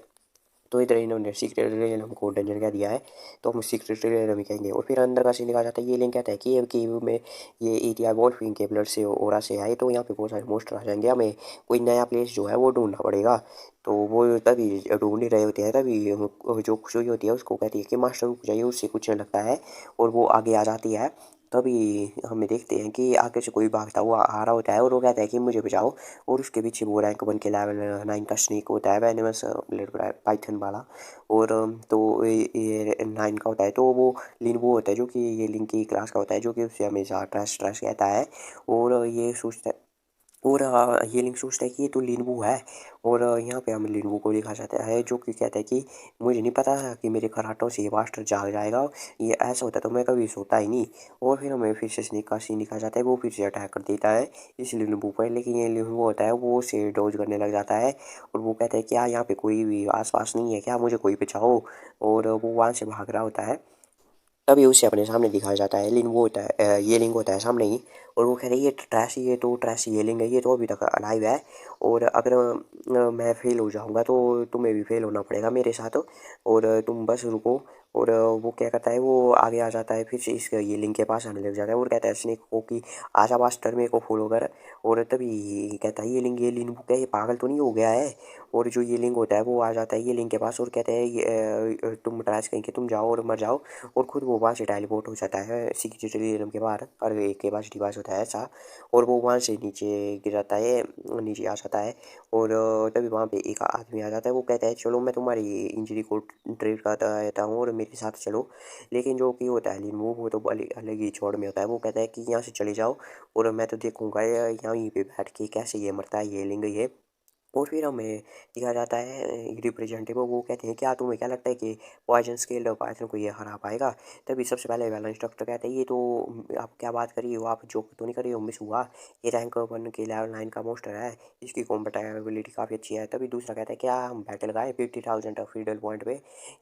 तो इधर इन्होंने सीक्रेट रेल हमको डंजन क्या दिया है, तो हम सीक्रेट रेल हम कहेंगे। और फिर अंदर का सीन दिखा जाता है, ये लिंक कहता है कि ये केव में ये एरिया वॉल्फिंग के ब्लड से ओरा से आए, तो यहाँ पे बहुत सारे मोस्टर आ जाएंगे, हमें कोई नया प्लेस जो है वो ढूंढना पड़ेगा। तो वो तभी ढूंढ ही रहे होते हैं, तभी जो खुशी होती है उसको कहती है कि मास्टर रुक जाइए, उससे कुछ नहीं लगता है। और वो आगे आ जाती है। तभी हमें देखते हैं कि आगे से कोई भागता हुआ आ रहा होता है और वो कहता है कि मुझे बचाओ। और उसके पीछे वो रैंक बन के लेवल 9 का स्नेक होता है, वेनमस पाइथन वाला। और तो ये 9 का होता है, तो वो लिन वो होता है जो कि ये लिंक की क्लास का होता है, जो कि उससे हमेशा ट्रस्ट ट्रस्ट कहता है। और ये सोचता है और ये लिंक सोचता है कि ये तो लिनवू है। और यहाँ पे हमें लिनवू को लिखा जाता है जो कि कहता है कि मुझे नहीं पता था कि मेरे खराटों से ये मास्टर जाग जाएगा, ये ऐसा होता तो मैं कभी सोता ही नहीं। और फिर हमें फिर से स्नेक का सीन लिखा जाता है, वो फिर से अटैक कर देता है इस लिनवू पर, लेकिन ये लिनवू होता है वो उसे डोज करने लग जाता है। और वो कहता है कि यहाँ पे कोई भी आस पास नहीं है क्या, मुझे कोई बचाओ। और वो वहाँ से भाग रहा होता है। तभी उसे अपने सामने दिखाया जाता है, लिंग वो होता है ये लिंग होता है सामने ही। और वो कह रही है ये तो ट्रैश ये लिंग है, ये तो अभी तक अलाइव है। और अगर मैं फेल हो जाऊंगा तो तुम्हें भी फेल होना पड़ेगा मेरे साथ। और तुम बस रुको। और वो क्या करता है, वो आगे आ जाता है फिर से इस ये लिंग के पास आने लग जाता है और कहता है स्नेक को कि आजा मास्टर मेरे को फॉलो कर। और तभी कहता है ये लिंग क्या ये पागल तो नहीं हो गया है। और जो ये लिंग होता है वो आ जाता है ये लिंग के पास और कहता है तुम ट्रैश कहीं के तुम जाओ और मर जाओ। और खुद वो वहाँ से टेलीपोर्ट हो जाता है सिक्योरिटी के बाहर, और एक के पास डिवाइस होता है ऐसा। और वो वहाँ से नीचे गिर जाता है, नीचे आ जाता है। और तभी वहाँ पे एक आदमी आ जाता है, वो कहता है चलो मैं तुम्हारी इंजरी को ट्रीट करता रहता हूँ और मेरे साथ चलो। लेकिन जो कि होता है लीन वो तो अलग अलग ही छोड़ में होता है, वो कहता है कि यहाँ से चले जाओ और मैं तो देखूंगा यहीं पे बैठ के कैसे ये मरता है ये लिंग ये। और फिर हमें दिखा जाता है रिप्रेजेंटेटिव, वो कहते हैं क्या तुम्हें क्या लगता है कि पॉइजन स्केल पाइथन को ये हरा पाएगा। तभी सबसे पहले वाला इंस्ट्रक्टर कहता है ये तो आप क्या बात कर रही हो, आप जोक तो नहीं कर रही हो, मिस हुआ। ये रैंक 1 के लेवल 9 का मोस्टर है, इसकी कॉम्पेटेबिलिटी काफ़ी अच्छी है। तभी दूसरा कहता है क्या हम बैटल लगाए 50,000 फीडल पॉइंट पे,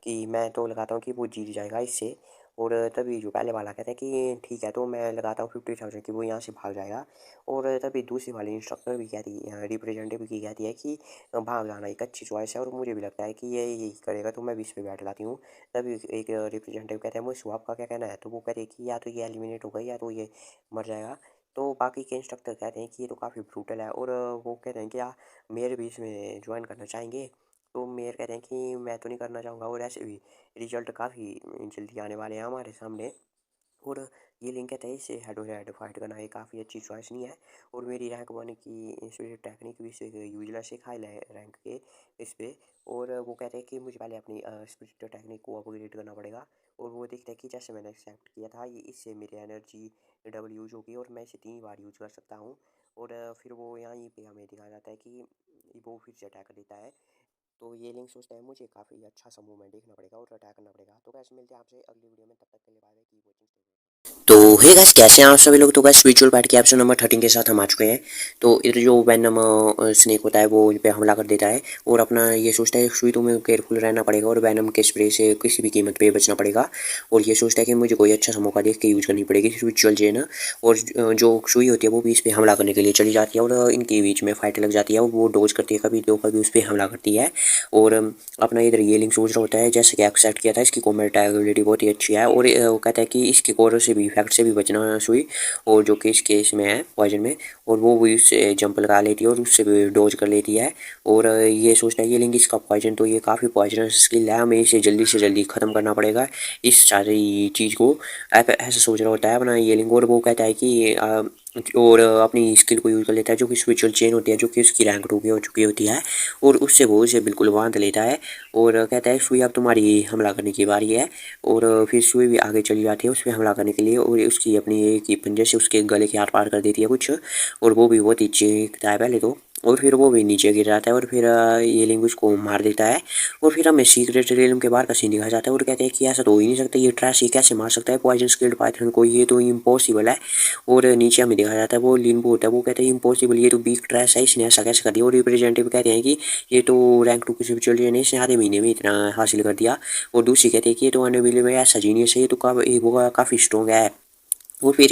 कि मैं तो लगाता हूँ कि वो जीत जाएगा इससे। और तभी जो पहले वाला कहता है कि ठीक है तो मैं लगाता हूँ 50,000 की वो यहाँ से भाग जाएगा। और तभी दूसरी वाली इंस्ट्रक्टर भी कहती है, रिप्रेजेंटेटिव की कहती है कि भाग जाना एक अच्छी चॉइस है और मुझे भी लगता है कि ये यही करेगा, तो मैं भी इस पे बैठ लाती हूँ। तभी एक रिप्रेजेंटेटिव कहता है मुझे आपका क्या कहना है, तो वो कहते हैं कि या तो ये एलिमिनेट होगा या तो ये मर जाएगा। तो बाकी के इंस्ट्रक्टर कहते हैं कि ये तो काफ़ी ब्रूटल है, और वो कहते हैं कि मेयर भी इसमें ज्वाइन करना चाहेंगे। तो मेयर कहते हैं कि मैं तो नहीं करना चाहूँगा, और ऐसे भी रिजल्ट काफ़ी जल्दी आने वाले हैं हमारे सामने। और ये लिंक कहता है इससे हेड टू हेड फाइट करना ये काफ़ी अच्छी चॉइस नहीं है। और मेरी रैंक वन की स्पिरिट टेक्निक भी से यूजलेस है हाई रैंक के इस पे। और वो कहते हैं कि मुझे पहले अपनी स्पिरिट टेक्निक को अपग्रेड करना पड़ेगा। और वो देखते हैं कि जैसे मैंने एक्सेप्ट किया था, ये इससे मेरी एनर्जी डबल यूज होगी और मैं इसे 3 बार यूज कर सकता हूँ। और फिर वो यहाँ पे हमें दिखाया जाता है कि वो फिर से अटैक देता है। तो ये लिंक सोचता है मुझे काफ़ी अच्छा सा मूवमेंट देखना पड़ेगा और अटैक करना पड़ेगा। तो कैसे मिलते हैं आपसे अगली वीडियो में, तब तक के लिए बाय बाय की वॉचिंग। तो हे गाइस, कैसे हैं आप सभी लोग। तो गाइस स्पिरिचुअल पैट के एपिसोड नंबर 13 के साथ हम आ चुके हैं। तो इधर जो वैनम स्नेक होता है वो इन पे हमला कर देता है, और अपना ये सोचता है सुई तुम्हें केयरफुल रहना पड़ेगा और वैनम के स्प्रे से किसी भी कीमत पे बचना पड़ेगा। और ये सोचता है कि मुझे कोई अच्छा सा मौका देख के यूज़ करनी पड़ेगी स्पिरिचुअल चेन। और जो सुई होती है वो भी इस पर हमला करने के लिए चली जाती है, और इनके बीच में फाइट लग जाती है। और वो डोज करती है कभी तो कभी उस पर हमला करती है। और अपना इधर ये लिंक सोच रहा होता है जैसे कि एक्सेप्ट किया था, इसकी कॉम्बैट एबिलिटी बहुत ही अच्छी है। और वो कहता है कि इसके कोर से भी इफेक्ट से भी बचना सुई, और जो कि इस केस में है पॉइजन में। और वो भी उससे जंप लगा लेती है और उससे भी डोज कर लेती है। और ये सोचता है ये लिंक इसका पॉइजन, तो ये काफ़ी पॉइजनस स्किल है, हमें इसे जल्दी से जल्दी ख़त्म करना पड़ेगा इस सारी चीज़ को। ऐसा सोच रहा होता है अपना ये लिंक। और वो कहता है कि और अपनी स्किल को यूज़ कर लेता है जो कि स्पिरिचुअल चेन होती है, जो कि उसकी रैंक 2 की हो चुकी होती है। और उससे वो उसे बिल्कुल बांध लेता है और कहता है सुई अब तुम्हारी हमला करने की बारी है। और फिर सुई भी आगे चली जाती है उस पर हमला करने के लिए, और उसकी अपनी एक ही पंजे से उसके गले के आर पार कर देती है कुछ। और वो भी बहुत ही चीखता है पहले तो, और फिर वो भी नीचे गिर जाता है, और फिर ये लिंग उसको मार देता है। और फिर हमें सीक्रेट रियलम के बाहर का सीन दिखाया जाता है, और कहते हैं कि ऐसा तो हो ही नहीं सकता, ये ट्रैश ये कैसे मार सकता है पॉइजन स्किल्ड पाइथन को, ये तो इम्पॉसिबल है। और नीचे हमें दिखाया जाता है वो लिम्बो होता है, वो कहते हैं इम्पॉसिबल, ये तो वीक ट्रैश है, इसने ऐसा कैसे कर दिया। और रिप्रेजेंटेटिव कहते हैं कि ये तो रैंक 2 किसी भी चल रही है, इसने आधे महीने में इतना हासिल कर दिया। और दूसरी कहते हैं कि ये तो आने वाले में ऐसा जीनियस है, ये तो काफ़ी स्ट्रॉन्ग है। और फिर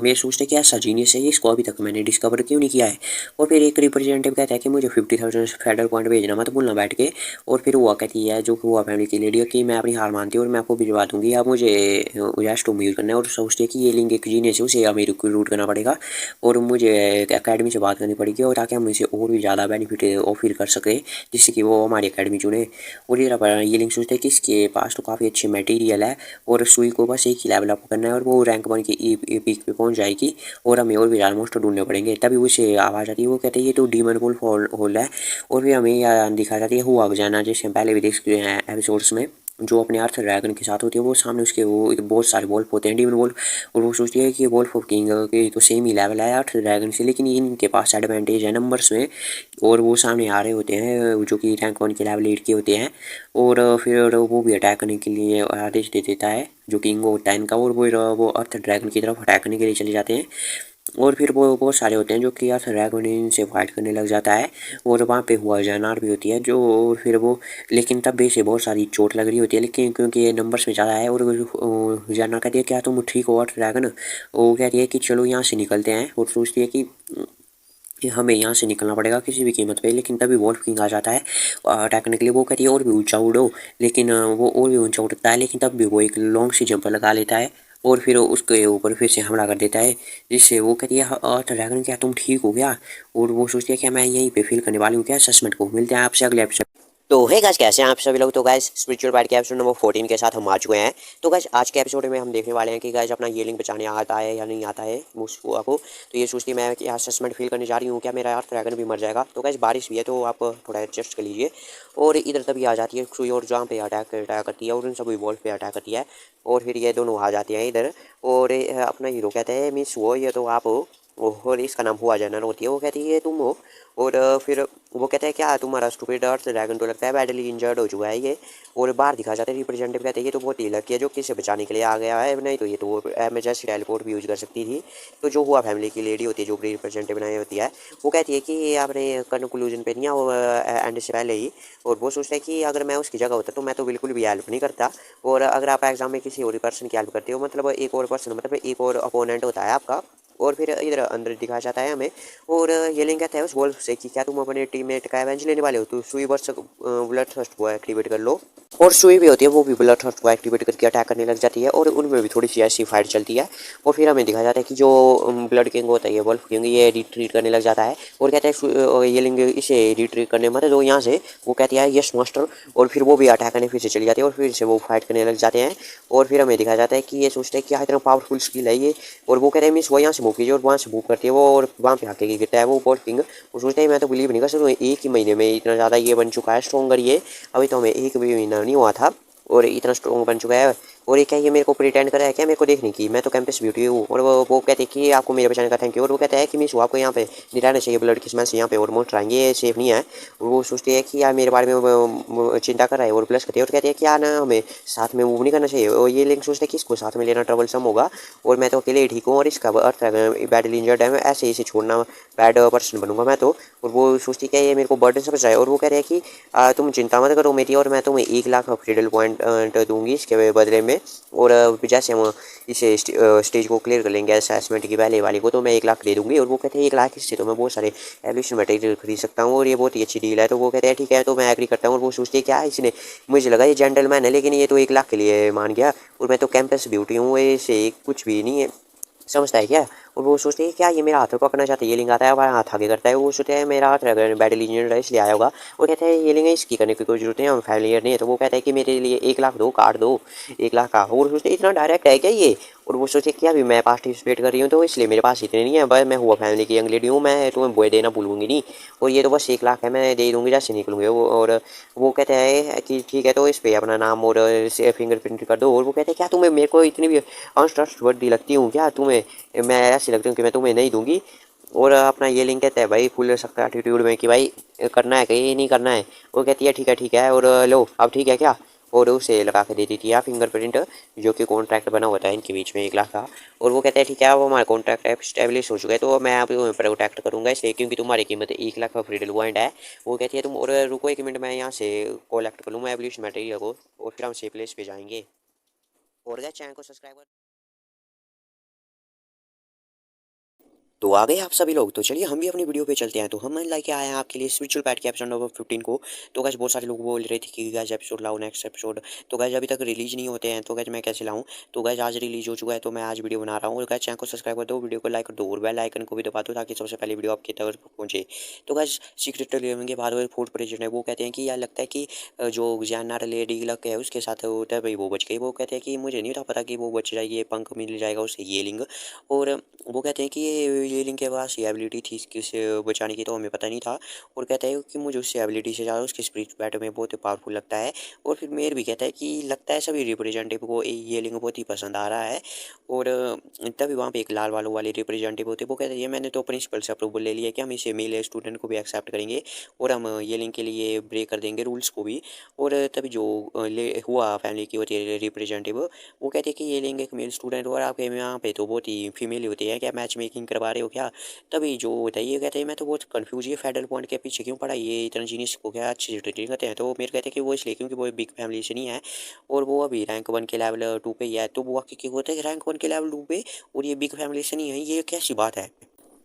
मैं सोचते कि ऐसा जीनियस है ये, इसको अभी तक मैंने डिस्कवर क्यों नहीं किया है। और फिर एक रिप्रेजेंटेटिव कहता है कि मुझे 50,000 फेडरल पॉइंट भेजना मत भूलना बैठ के। और फिर वो कहती है जो कि वो फैमिली की लेडी है कि मैं अपनी हार मानती हूँ और मैं आपको भिजवा दूंगी, आप मुझे रेस्ट रूम यूज़ करना है। और सोचती है कि ये लिंक एक जीनियस है, उसे हमें रिक्रूट करना पड़ेगा और मुझे अकेडमी से बात करनी पड़ेगी, और ताकि हम इसे और भी ज़्यादा बेनिफिट ऑफर कर सकें जिससे कि वो हमारी अकेडमी चुने। और ये लिंक सोचते हैं कि इसके पास तो काफ़ी अच्छे मटेरियल है, और सुई को बस एक ही लेवल अप करना है और वो रैंक 1 की पीक पे पहुंच जाएगी। और हमें और भी ज़्यादा मोस्टर ढूंढने पड़ेंगे। तभी उसे आवाज़ आती है, वो कहते हैं ये तो डीमन वुल्फ होल है। और फिर हमें यह दिखाया जाती है हुआ जाना, जैसे हम पहले भी देख चुके हैं एपिसोड्स में, जो अपने आर्थर ड्रैगन के साथ होती है, वो सामने उसके वो बहुत सारे वोल्फ होते हैं डीमन वोल्फ। और वो सोचती है कि वोल्फ ऑफ किंग के तो सेम ही लेवल है आर्थर ड्रैगन से, लेकिन इनके पास एडवांटेज है नंबर्स में। और वो सामने आ रहे होते हैं जो कि रैंक 1 के लेवल 8 के होते हैं। और फिर वो भी अटैक करने के लिए आदेश दे देता है जो किंग होता है इनका, और वो अर्थ ड्रैगन की तरफ अटैक करने के लिए चले जाते हैं। और फिर वो बहुत सारे होते हैं जो कि अर्थ ड्रैगन इनसे फाइट करने लग जाता है। और वहाँ पे हुआ जानवर भी होती है जो, और फिर वो लेकिन तब भी इसे बहुत सारी चोट लग रही होती है, लेकिन क्योंकि ये नंबर्स में ज़्यादा है। और जानवर कहती है क्या तुम ठीक हो अर्थ ड्रैगन, वो कहती है कि चलो यहाँ से निकलते हैं। और सोचती है कि हमें यहाँ से निकलना पड़ेगा किसी भी कीमत पे, लेकिन तभी वॉल्फ किंग आ जाता है अटैक करने के लिए। वो कहती है और भी ऊंचा उड़ो, लेकिन वो और भी ऊंचा उड़ता है, लेकिन तब भी वो एक लॉन्ग सी जंप लगा लेता है और फिर उसके ऊपर फिर से हमला कर देता है। जिससे वो कहती है ड्रैगन क्या तुम ठीक हो गया। और वो सोचती है कि मैं यहीं पे फील करने वाली हूँ क्या सस्पेंड को। मिलते हैं आपसे अगले एपिसोड। तो है गाइस, कैसे हैं आप सभी लोग। तो गाइस स्पिरिचुअल बाइट के एपिसोड नंबर 14 के साथ हम आ चुके हैं। तो गाइस आज के एपिसोड में हम देखने वाले हैं कि गाइस अपना ये लिंक बचाने आता है या नहीं आता है मुस्कुआ को। तो ये सोचती मैं कि असेसमेंट फील करने जा रही हूँ, क्या मेरा यार ड्रैगन भी मर जाएगा। तो गाइस बारिश भी है तो आप थोड़ा एडजस्ट कर लीजिए। और इधर तभी आ जाती है सुई, और जहाँ पे अटैक करती है और उन सभी वॉल पे अटैक करती है। और फिर ये दोनों आ जाते हैं इधर, और अपना हीरो कहते हैं मिस वो ये तो आप हो। और इसका नाम हुआ जनरल होती है, वो कहती है तुम हो। और फिर वो कहते हैं क्या तुम्हारा स्टूपिड अर्थ ड्रैगन तो लगता है बैडली इंजर्ड हो चुका है ये। और बाहर दिखा जाता है रिप्रेजेंटेटिव कहते हैं ये तो बहुत ही लकी है जो किसे बचाने के लिए आ गया है, नहीं तो ये तो एमएचएस टेलीपोर्ट भी यूज़ कर सकती थी। तो जो हुआ फैमिली की लेडी होती है जो रिप्रेजेंटेटिव बनाई होती है, वो कहती है कि आपने कंक्लूजन पे नहीं आओ एंड से पहले ही। और वो सोचता है कि अगर मैं उसकी जगह होता तो मैं तो बिल्कुल भी हेल्प नहीं करता। और अगर आप एग्जाम में किसी और पर्सन की हेल्प करते हो, मतलब एक और पर्सन मतलब एक और अपोनेंट होता है आपका। और फिर इधर अंदर दिखाया जाता है हमें, और ये लिंक कहता है उस वोल्फ से कि क्या तुम अपने टीममेट का एवेंज लेने वाले हो, तो सुई वर्स ब्लड थर्स्ट को एक्टिवेट कर लो। और सुई भी होती है, वो भी ब्लड थ्रस्ट को एक्टिवेट करके अटैक करने लग जाती है और उनमें भी थोड़ी सी ऐसी फाइट चलती है। और फिर हमें दिखाया जाता है कि जो ब्लड किंग होता है, ये वल्फ किंग, ये रिट्रीट करने लग जाता है और कहता है ये लिंग इसे रिट्रीट करने मत दो यहाँ से। वो कहती है यस मास्टर, और फिर वो भी अटैक करने फिर से चली जाती है और फिर से वो फाइट करने लग जाते हैं। और फिर हमें दिखाया जाता है कि ये सोचते हैं क्या इतना पावरफुल स्किल है ये, और वो कहते हैं मिस वो यहाँ से मूव कीजिए, और वहाँ से मूव करती है वो और वहाँ पे आके गिरता है वो वल्फ किंग। वो सोचते हैं मैं तो बिलीव नहीं कर सकता, एक ही महीने में इतना ज़्यादा ये बन चुका है स्ट्रॉन्गर ये, अभी तो हमें एक भी महीना नहीं हुआ था और इतना स्ट्रॉन्ग बन चुका है। और ये क्या ये मेरे को प्रिटेंड कर रहा है क्या मेरे को देखने की, मैं तो कैंपस ब्यूटी हूँ। और वो कहते हैं कि आपको मेरे बचाने का थैंक यू, और वो कहता है कि मिस आपको यहाँ पे नहीं रहना चाहिए, ब्लड की स्मेल से यहाँ पे और मोस्ट आएंगे, ये सेफ नहीं है। और वो सोचती है कि यार मेरे बारे में चिंता कर रहा है और प्लस करती है और कहती है कि यार ना हमें साथ में मूव नहीं करना चाहिए। और ये लिंक सोचते हैं कि इसको साथ में लेना ट्रबल सम होगा और मैं तो अकेले ही ठीक हूँ और इसका अर्थ बैडली इंजर्ड है, मैं ऐसे ही इसे छोड़ना बैड पर्सन बनूंगा मैं तो। और वो सोचती है ये मेरे को बर्डन समझ रहा है और वो कह रहे हैं कि तुम चिंता मत करो मेरी, और मैं तुम्हें 1 लाख फ्रीडल पॉइंट दूंगी इसके बदले में। और जैसे हम इसे स्टेज को क्लियर कर लेंगे असेसमेंट की पहले वाली को, तो मैं 1 लाख दे दूंगी। और वो कहते हैं 1 लाख इससे तो मैं बहुत सारे एवोल्यूशन मटेरियल खरीद सकता हूँ और ये बहुत ही अच्छी डील है। तो वो कहते हैं ठीक है, तो मैं एग्री करता हूँ। और वो सोचती है क्या इसने, मुझे लगा ये जेंटलमैन है लेकिन ये तो 1 लाख के लिए मान गया, और मैं तो कैंपस ब्यूटी हूँ, ऐसे कुछ भी नहीं है, समझता है क्या। और वो सोचते हैं क्या ये मेरा हाथ पकड़ना चाहता है, ये लिंग आता है और हाथ आगे करता है, वो सोचते हैं मेरा हाथ बैड लीनियर है इसलिए आया होगा। वो कहते हैं ये लिंग है इसकी करने की कोई जरूरत नहीं, हम फैमिलियर नहीं है। तो वो कहता है कि मेरे लिए 1 लाख दो, कार्ड दो 1 लाख का। और सोचते हैं इतना डायरेक्ट है क्या ये। और वो सोचे क्या अभी मैं पार्टिसिपेट कर रही हूँ तो इसलिए मेरे पास इतने नहीं है, बस मैं हुआ फैमिली की यंग लेडी हूँ, मैं तुम्हें बॉय देना भूलूंगी नहीं, और ये तो बस 1 लाख है मैं दे दूँगी जैसे निकलूँगी। और वो कहते हैं कि ठीक है तो इस पर अपना नाम और फिंगरप्रिंट कर दो। और वो कहते हैं क्या तुम्हें मेरे को इतनी भी अनट्रस्टवर्दी लगती हूँ क्या, तुम्हें मैं ऐसी लगती हूँ कि मैं तुम्हें नहीं दूंगी। और अपना ये लिंक कहता है भाई फुल सकता एटीट्यूड में कि भाई करना है कहीं नहीं करना है। वो कहती है ठीक है और लो अब ठीक है क्या, और उसे लगा के दे दी थी यार फिंगरप्रिंट, जो कि कॉन्ट्रैक्ट बना हुआ था इनके बीच में 1 लाख का। और वो कहता है ठीक है वो हमारा कॉन्ट्रैक्ट एस्टेब्लिश हो चुका है, तो मैं आप प्रोटेक्ट करूंगा इसलिए क्योंकि तुम्हारी कीमत 1 लाख का फ्रीडल पॉइंट है। वो कहती है तुम और रुको 1 मिनट, मैं यहाँ से कलेक्ट कर लूँ मैं एवोल्यूशन मटेरियल को, और फिर हम सेफ प्लेस पे जाएंगे। और क्या चैनल को सब्सक्राइब। तो आ गए आप सभी लोग, तो चलिए हम भी अपनी वीडियो पे चलते हैं। तो हम लेके आए हैं आपके लिए स्पिरिचुअल पैट के एपिसोड नंबर 15 को। तो गाइस बहुत सारे लोग बोल रहे थे कि गाइस एपिसोड लाओ नेक्स्ट एपिसोड, तो गाइस अभी तक रिलीज नहीं होते हैं, तो गाइस मैं कैसे लाऊं। तो गाइस आज रिलीज हो चुका है तो मैं आज वीडियो बना रहा हूँ। और गाइस चैनल को सब्सक्राइब कर दो, वीडियो को लाइक कर दो और बेल आइकन को भी दबा दो ताकि सबसे पहले वीडियो आपके तक पहुंचे। तो गाइस सीक्रेट लेवन के बाद फोर्थ प्रेजेंट है, वो कहते हैं कि यार लगता है कि जो जैनार लेडी लक है उसके साथ होता है भाई वो बच गई। वो कहते हैं कि मुझे नहीं था पता कि वो बच जाएगी, ये पंख मिल जाएगा उसे ये लिंग। और वो कहते हैं कि ये लिंक के पास ये एबिलिटी थी किसे बचाने की, तो हमें पता नहीं था। और कहता है कि मुझे उससे एबिलिटी से ज़्यादा उसके स्पिरिट बैट में बहुत पावरफुल लगता है। और फिर मेयर भी कहता है कि लगता है सभी रिप्रेजेंटेटिव को ये लिंक बहुत ही पसंद आ रहा है। और तभी वहाँ पे एक लाल वालों वाले रिप्रेजेंटेटिव होते, वो कहते हैं मैंने तो प्रिंसिपल से अप्रूवल ले लिया कि हम इसे मेल स्टूडेंट को भी एक्सेप्ट करेंगे और हम ये लिंक के लिए ब्रेक कर देंगे रूल्स को भी। और तभी जो हुआ फैमिली की होती है रिप्रेजेंटेटिव, वो कहते हैं कि ये लिंक एक मेल स्टूडेंट और आपके यहाँ पे तो बहुत ही फीमेल होती है, क्या मैच मेकिंग करवा रहे हो क्या। तभी जो होता है ये कहते हैं मैं तो बहुत कंफ्यूज, ये फेडरल पॉइंट के पीछे क्यों पड़ा, ये इतना जीनियस को क्या अच्छी से ट्रीट करते हैं। तो मेरे कहते हैं कि वो इसलिए क्योंकि वो बिग फैमिली से नहीं है और वो अभी रैंक 1 के लेवल 2 पे ही है। तो वो क्योंकि होता है कि रैंक 1 के लेवल 2 पे और ये बिग फैमिली से नहीं है, ये कैसी बात है।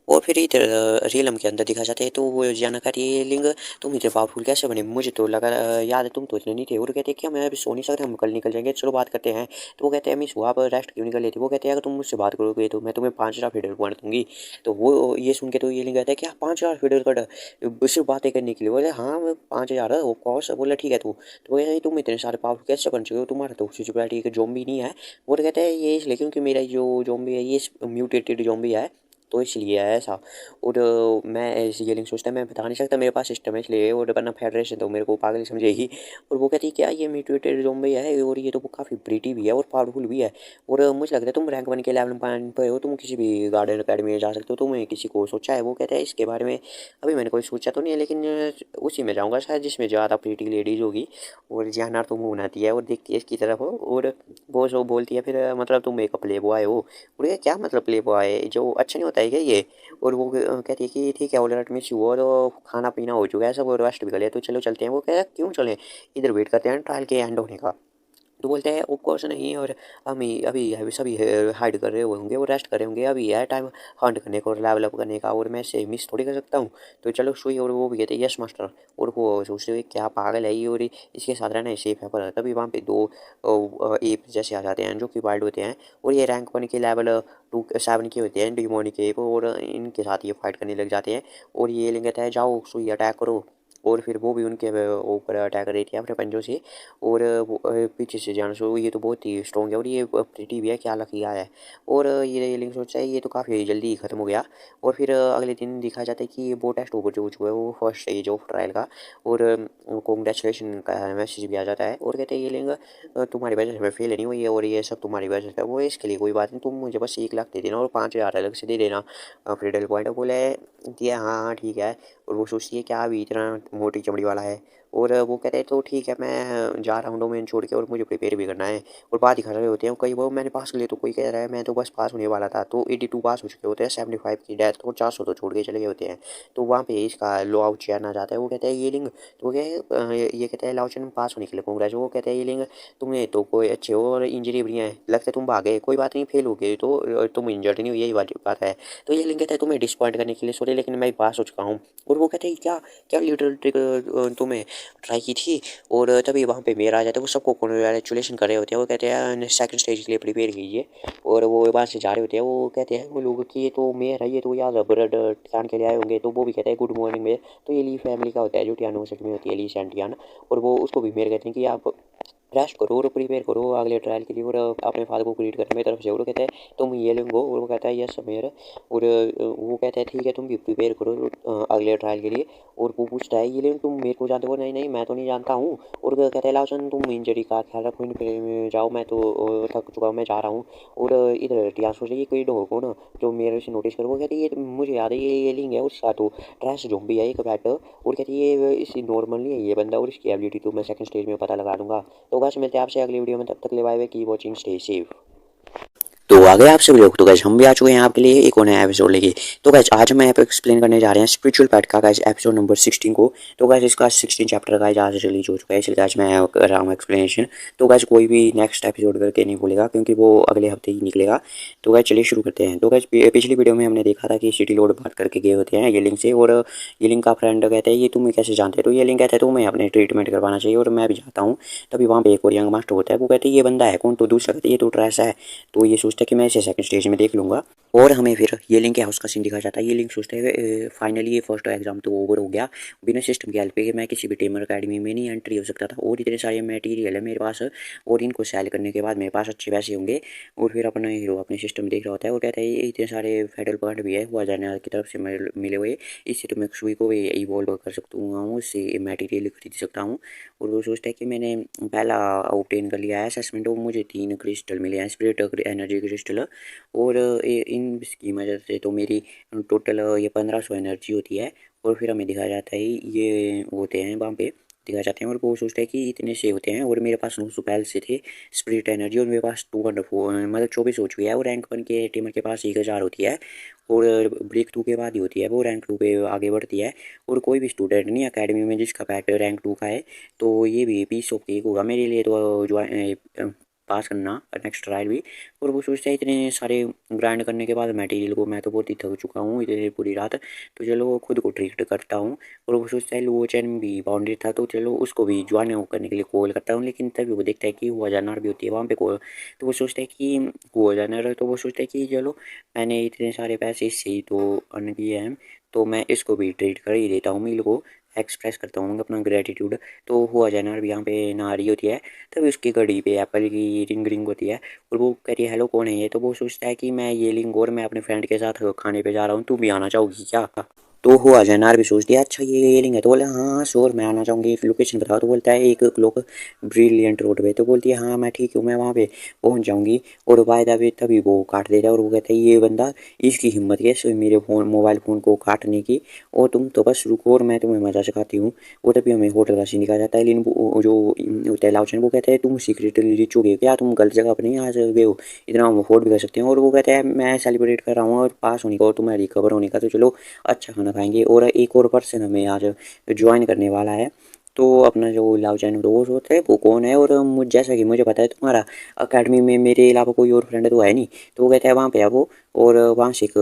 और फिर इधर रियलम के अंदर दिखा जाते हैं, तो वो जानकारी ये लिंग तुम इतने पावरफुल कैसे बने, मुझे तो लगा याद है तुम तो इतने नहीं थे। और कहते हैं कि हम अभी सो नहीं सकते, हम कल निकल जाएंगे, चलो बात करते हैं। तो वो कहते हैं मिस आप रेस्ट क्यों निकल लेते। वो कहते हैं अगर तुम मुझसे बात करोगे तो मैं तुम्हें 5,000 फीडर पॉइंट दूंगी। तो वो ये सुन के तो ये लिंग कहता है कि 5,000 फीडर कट सिर्फ बातें करने के लिए। बोले हाँ 5,000 है कॉस्ट, बोला ठीक है। तो वो कहते हैं तुम इतने सारे पावरफुल कैसे बन चुके हो, तुम्हारा तो सिक्योरिटी के जोम्बी नहीं है। वो कहते हैं ये इसलिए क्योंकि मेरा जो जोम्बी है ये म्यूटेटेड जोम्बी है, तो इसलिए है ऐसा। और मैं ऐसी ये लिंक सोचता है मैं बता नहीं सकता, मेरे पास सिस्टम है इसलिए, और वरना फेडरेशन तो मेरे को पागल समझेगी। और वो कहती है क्या ये म्यूटेटेड ज़ॉम्बी है और ये तो काफ़ी प्रीटी भी है और पावरफुल भी है। और मुझे लगता है तुम रैंक 1 के लेवल पे हो, तुम किसी भी गार्डन अकेडमी में जा सकते हो, तुमने किसी को सोचा है। वो कहता है इसके बारे में अभी मैंने कोई सोचा तो नहीं है, लेकिन उसी में जाऊँगा शायद जिसमें ज़्यादा प्रीटी लेडीज़ होगी और जानवर तो मुँह बनाती है और देखती है इसकी तरफ हो। और वो जो बोलती है फिर मतलब तुम एक प्ले बॉय हो। और ये क्या मतलब प्ले बॉय जो अच्छा नहीं होता है क्या ये। और वो कहती है कि ठीक है ऑलराइट मिस यू, और खाना पीना हो चुका है सब और रेस्ट भी कर लिया, तो चलो चलते हैं। वो कह रहा क्यों चलें, इधर वेट करते हैं ट्रायल के एंड होने का। तो बोलते हैं ऑफ कोर्स नहीं, और हम ही अभी अभी सभी हाइड कर रहे होंगे, वो रेस्ट कर रहे होंगे, अभी है टाइम हंट करने का और लेवल अप करने का, और मैं से मिस थोड़ी कर सकता हूँ। तो चलो सुई, और वो भी कहते हैं यस मास्टर। और वो सोचते हुए क्या पागल है ये, और इसके साथ रहना सेफ है। पर तभी वहाँ पे दो एप जैसे आ जाते हैं जो कि वाइल्ड होते हैं, और ये रैंक 1 के लेवल 2 7 के होते हैं डिमोनिक एप, और इनके साथ ये फाइट करने लग जाते हैं। और ये एलियन कहता है जाओ सुई अटैक करो, और फिर वो भी उनके ऊपर अटैक कर रही थी अपने पंजों से। और पीछे से जान सो ये तो बहुत ही स्ट्रॉन्ग है, और ये प्रिटी भी है, क्या लकिया है। और ये लिंक सोचता है ये तो काफ़ी जल्दी खत्म हो गया। और फिर अगले दिन दिखाया जाता है कि वो टेस्ट ओवर जो चुका है, वो फर्स्ट स्टेज ऑफ ट्रायल का। और कॉन्ग्रेचुलेशन का मैसेज भी आ जाता है, और कहते हैं ये लिंक तुम्हारी वजह से मैं फेल नहीं हुई है, और ये सब तुम्हारी वजह से। वो इसके लिए कोई बात नहीं, तुम मुझे बस 1 लाख दे देना और 5,000 अलग से दे देना फ्रीडल पॉइंट। बोले दिया, हाँ हाँ ठीक है। और वो सोचती है क्या अभी इतना मोटी चमड़ी वाला है। और वो कहते हैं तो ठीक है मैं जा रहा हूँ डोमेन छोड़ के, और मुझे प्रिपेयर भी करना है। और बात ही कर रहे होते हैं कई, वो मैंने पास कर लिया, तो कोई कह रहा है मैं तो बस पास होने वाला था। तो 82 पास हो चुके होते हैं, 75 की डेथ, और 400 तो छोड़ के चले गए होते हैं। तो वहाँ पे इसका लो आउट चेयर आ जाता है। वो कहते हैं ये लिंग, तो ये कहते हैं लाउचन पास होने के लिए कांग्रेस। वो कहते हैं ये लिंग तुम्हें तो कोई अच्छे हो और इंजरी भी है, लगता है तुम भागे, कोई बात नहीं फेल हो गए तो तुम इंजर्ड नहीं हो, यही बात है। तो ये लिंग कहता है तुम्हें डिसपॉइंट करने के लिए सॉरी, लेकिन मैं पास हो चुका हूँ। और वो कहते हैं क्या क्या लिटिल ट्रिक तुम्हें ट्राई की थी। और तभी वहाँ पे मेयर आ जाता है, वो सबको कॉन्ग्रेचुलेशन कर रहे होते हैं। वो कहते हैं सेकंड स्टेज के लिए प्रिपेयर कीजिए। और वो वहाँ से जा रहे होते हैं, वो कहते हैं वो लोग कि ये तो मेयर है, ये तो यार ब्रेड टियान के लिए आए होंगे। तो वो भी कहते हैं गुड मॉर्निंग मेयर। तो ये ली फैमिली का होता है जो टियानो सेट में होती है, ली सेंटियान। और वो उसको भी मेयर कहते हैं कि आप रेस्ट करो और प्रिपेयर करो अगले ट्रायल के लिए, और अपने फादर को ग्रीट करने मेरी तरफ से। और वो कहता है तुम ये लेंगो, और वो कहता है यस मेयर। और वो कहता है ठीक है तुम भी प्रिपेयर करो अगले ट्रायल के लिए। और वो पूछता है ये लेकिन तुम मेरे को जानते हो, नहीं नहीं मैं तो नहीं जानता हूँ। और वो कहता है लाउसन तुम इंजरी का ख्याल रखो, इन जाओ मैं तो थक चुका हूँ, मैं जा रहा हूँ। और इधर टियान सोच रही है कोई ढोल को ना जो मेरे से नोटिस करो। वो कहती है ये मुझे याद है ये लिंग है उसका, तो ट्रैश जोम्बी है एक बैट। और कहती है ये इसी नॉर्मल नहीं है ये बंदा, और इसकी एबिलिटी तो मैं सेकंड स्टेज में पता लगा दूंगा। तो गाइस मिलते हैं आपसे अगली वीडियो में, तब तक के लिए bye bye, keep watching, stay safe. तो आ गए आप सभी लोग, तो गाइस हम भी आ चुके हैं आपके लिए एक और नया एपिसोड लेके। तो गाइस आज हम यहाँ पे एक्सप्लेन करने जा रहे हैं स्पिरिचुअल पेट का गाइस एपिसोड नंबर 16 को। तो गाइस इसका 16 चैप्टर गाइस आज रिलीज हो चुका है, इसलिए गाइस मैं कर रहा हूँ एक्सप्लेनेशन। तो गाइस कोई भी नेक्स्ट एपिसोड करके नहीं भूलेगा, क्योंकि वो अगले हफ्ते ही निकलेगा। तो गाइस चलिए शुरू करते हैं। तो गाइस पिछली वीडियो में हमने देखा था कि सिटी लोड बात करके गए होते हैं ये लिंक से, और ये लिंक का फ्रेंड कहते हैं ये तुम्हें कैसे जानते हो। तो ये लिंक कहता है तुम्हें अपने ट्रीटमेंट करवाना चाहिए, और मैं भी जाता हूँ। तभी वहाँ पे एक और यंग मास्टर होता है, वो कहते हैं ये बंदा है कौन। तो दूसरा कहते है ये तो ट्रैश है। तो ये सोचता है कि मैं इसे सेकंड स्टेज में देख लूँगा। और हमें फिर ये लिंक हाउस का सीन दिखाया जाता है। ये लिंक सोचते हैं फाइनली ये फर्स्ट एग्जाम तो ओवर हो गया, बिना सिस्टम की हेल्प के मैं किसी भी टेमर अकेडमी में नहीं एंट्री हो सकता था। और इतने सारे मटेरियल है मेरे पास, और इनको सेल करने के बाद मेरे पास अच्छे पैसे होंगे। और फिर अपना हीरो अपने सिस्टम देख रहा होता है, और कहता है ये इतने सारे फेडरल पॉइंट भी है हुआ जाने की तरफ से मिले हुए, इससे तो मैं सुई को भी इवॉल्व कर सकता हूँ, इससे मटेरियल खरीद सकता हूँ। और वो सोचता है कि मैंने पहला ऑब्टेन कर लिया है असेसमेंट, और मुझे 3 क्रिस्टल मिले हैं, स्पिरिट एनर्जी क्रिस्टल। और इन इसकी मदद से तो मेरी टोटल ये 1500 एनर्जी होती है। और फिर हमें दिखाया जाता है ये होते हैं वहाँ पे दिखाए जाते हैं, और वो सोचता है कि इतने से होते हैं, और मेरे पास 900 पहले से थे स्पिरिट एनर्जी, और मेरे पास 204 मतलब 24 हो चुकी है। और रैंक 1 के टीमर के पास 1000 होती है, और ब्रेक 2 के बाद ही होती है, वो रैंक 2 पे आगे बढ़ती है। और कोई भी स्टूडेंट नहीं अकेडमी में जिसका पैट रैंक 2 का है, तो ये भी पीस ऑफ केक होगा मेरे लिए तो जो पास करना नेक्स्ट ट्रायल भी। और वो सोचता है इतने सारे ग्राइंड करने के बाद मटेरियल को मैं तो बहुत ही थक चुका हूँ इतनी पूरी रात, तो चलो खुद को ट्रीट करता हूँ। और वो सोचता है लो चैन भी बाउंड्री था, तो चलो उसको भी ज्वाइन करने के लिए कॉल करता हूँ। लेकिन तभी वो देखता है कि हुआ जानवर भी होती है वहाँ पे कॉल। तो वो सोचता है कि हुआ जानवर, तो वो सोचता है कि चलो मैंने इतने सारे पैसे इससे ही तो अर्न किए हैं, तो मैं इसको भी ट्रीट कर ही देता हूँ, मील को एक्सप्रेस करता हूँ अपना ग्रेटिट्यूड। तो हुआ जानवर भी यहाँ पे नहा रही होती है, तभी उसकी घड़ी पे एप्पल की रिंग रिंग होती है। और वो कह रही है हेलो कौन है ये। तो वो सोचता है कि मैं ये लिंग, और मैं अपने फ्रेंड के साथ खाने पे जा रहा हूँ, तू भी आना चाहोगी क्या। तो हुआ जनार भी सोच दिया अच्छा ये लिंग है, तो बोले हाँ हाँ श्योर मैं आना चाहूँगी, लोकेशन बताओ। तो बोलता है 1 क्लॉक ब्रिलियंट रोड पे। तो बोलती है हाँ मैं ठीक हूँ, मैं वहाँ पे पहुँच जाऊँगी। और वायदा भी तभी वो काट देता है, और वो कहता है ये बंदा इसकी हिम्मत कैसे हुई मेरे मोबाइल फ़ोन को काटने की, और तुम तो बस रुको और मैं तुम्हें मजा सिखाती हूँ। और तभी हमें होटल का सीन दिखाया जाता है, लेकिन जो होता है लाउचन वो कहता है तुम सीक्रेटली रिच हो गए क्या, तुम गलत जगह पर नहीं आ गए हो, इतना हम अफोर्ड भी कर सकते हैं। और वो कहता है मैं सेलिब्रेट कर रहा हूँ और पास होने का और तुम्हारा रिकवर होने का, तो चलो अच्छा खाना खाएंगे। और एक और पर्सन हमें आज ज्वाइन करने वाला है, तो अपना जो लाउचैन दोस्त होता है वो कौन है, और जैसा कि मुझे पता है तुम्हारा अकेडमी में मेरे अलावा कोई और फ्रेंड तो है नहीं। तो वो कहता है वहाँ पे अब वो, और वहाँ से एक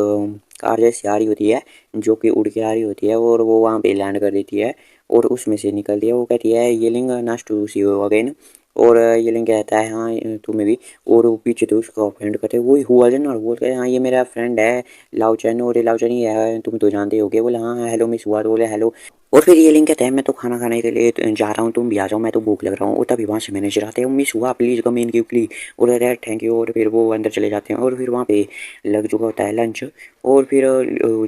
कार जैसी आ रही होती है जो कि उड़ के आ रही होती है, और वो वहाँ पे लैंड कर देती है और उसमें से निकलती है। वो कहती है येलिंग nice to see you again, और येलिंग कहता है हाँ तुम्हें भी, और वो पीछे तो उसका फ्रेंड कहते हैं वही हुआ जन, और बोलते हैं हाँ ये मेरा फ्रेंड है लाउचैन, और ये लाउचैन ही है तुम तो जानते होगे। बोले हाँ हाँ हेलो मिस हुआ, तो बोले हेलो। और फिर ये लिंक कहते हैं मैं तो खाना खाने के लिए जा रहा हूँ, तुम भी आ जाओ मैं तो भूख लग रहा हूँ। और तभी वहाँ से मैनेजर आते हैं मिस हुआ प्लीज़ कम इन क्विकली, और अरे थैंक यू, और फिर वो अंदर चले जाते हैं। और फिर वहाँ पे लग चुका होता है लंच, और फिर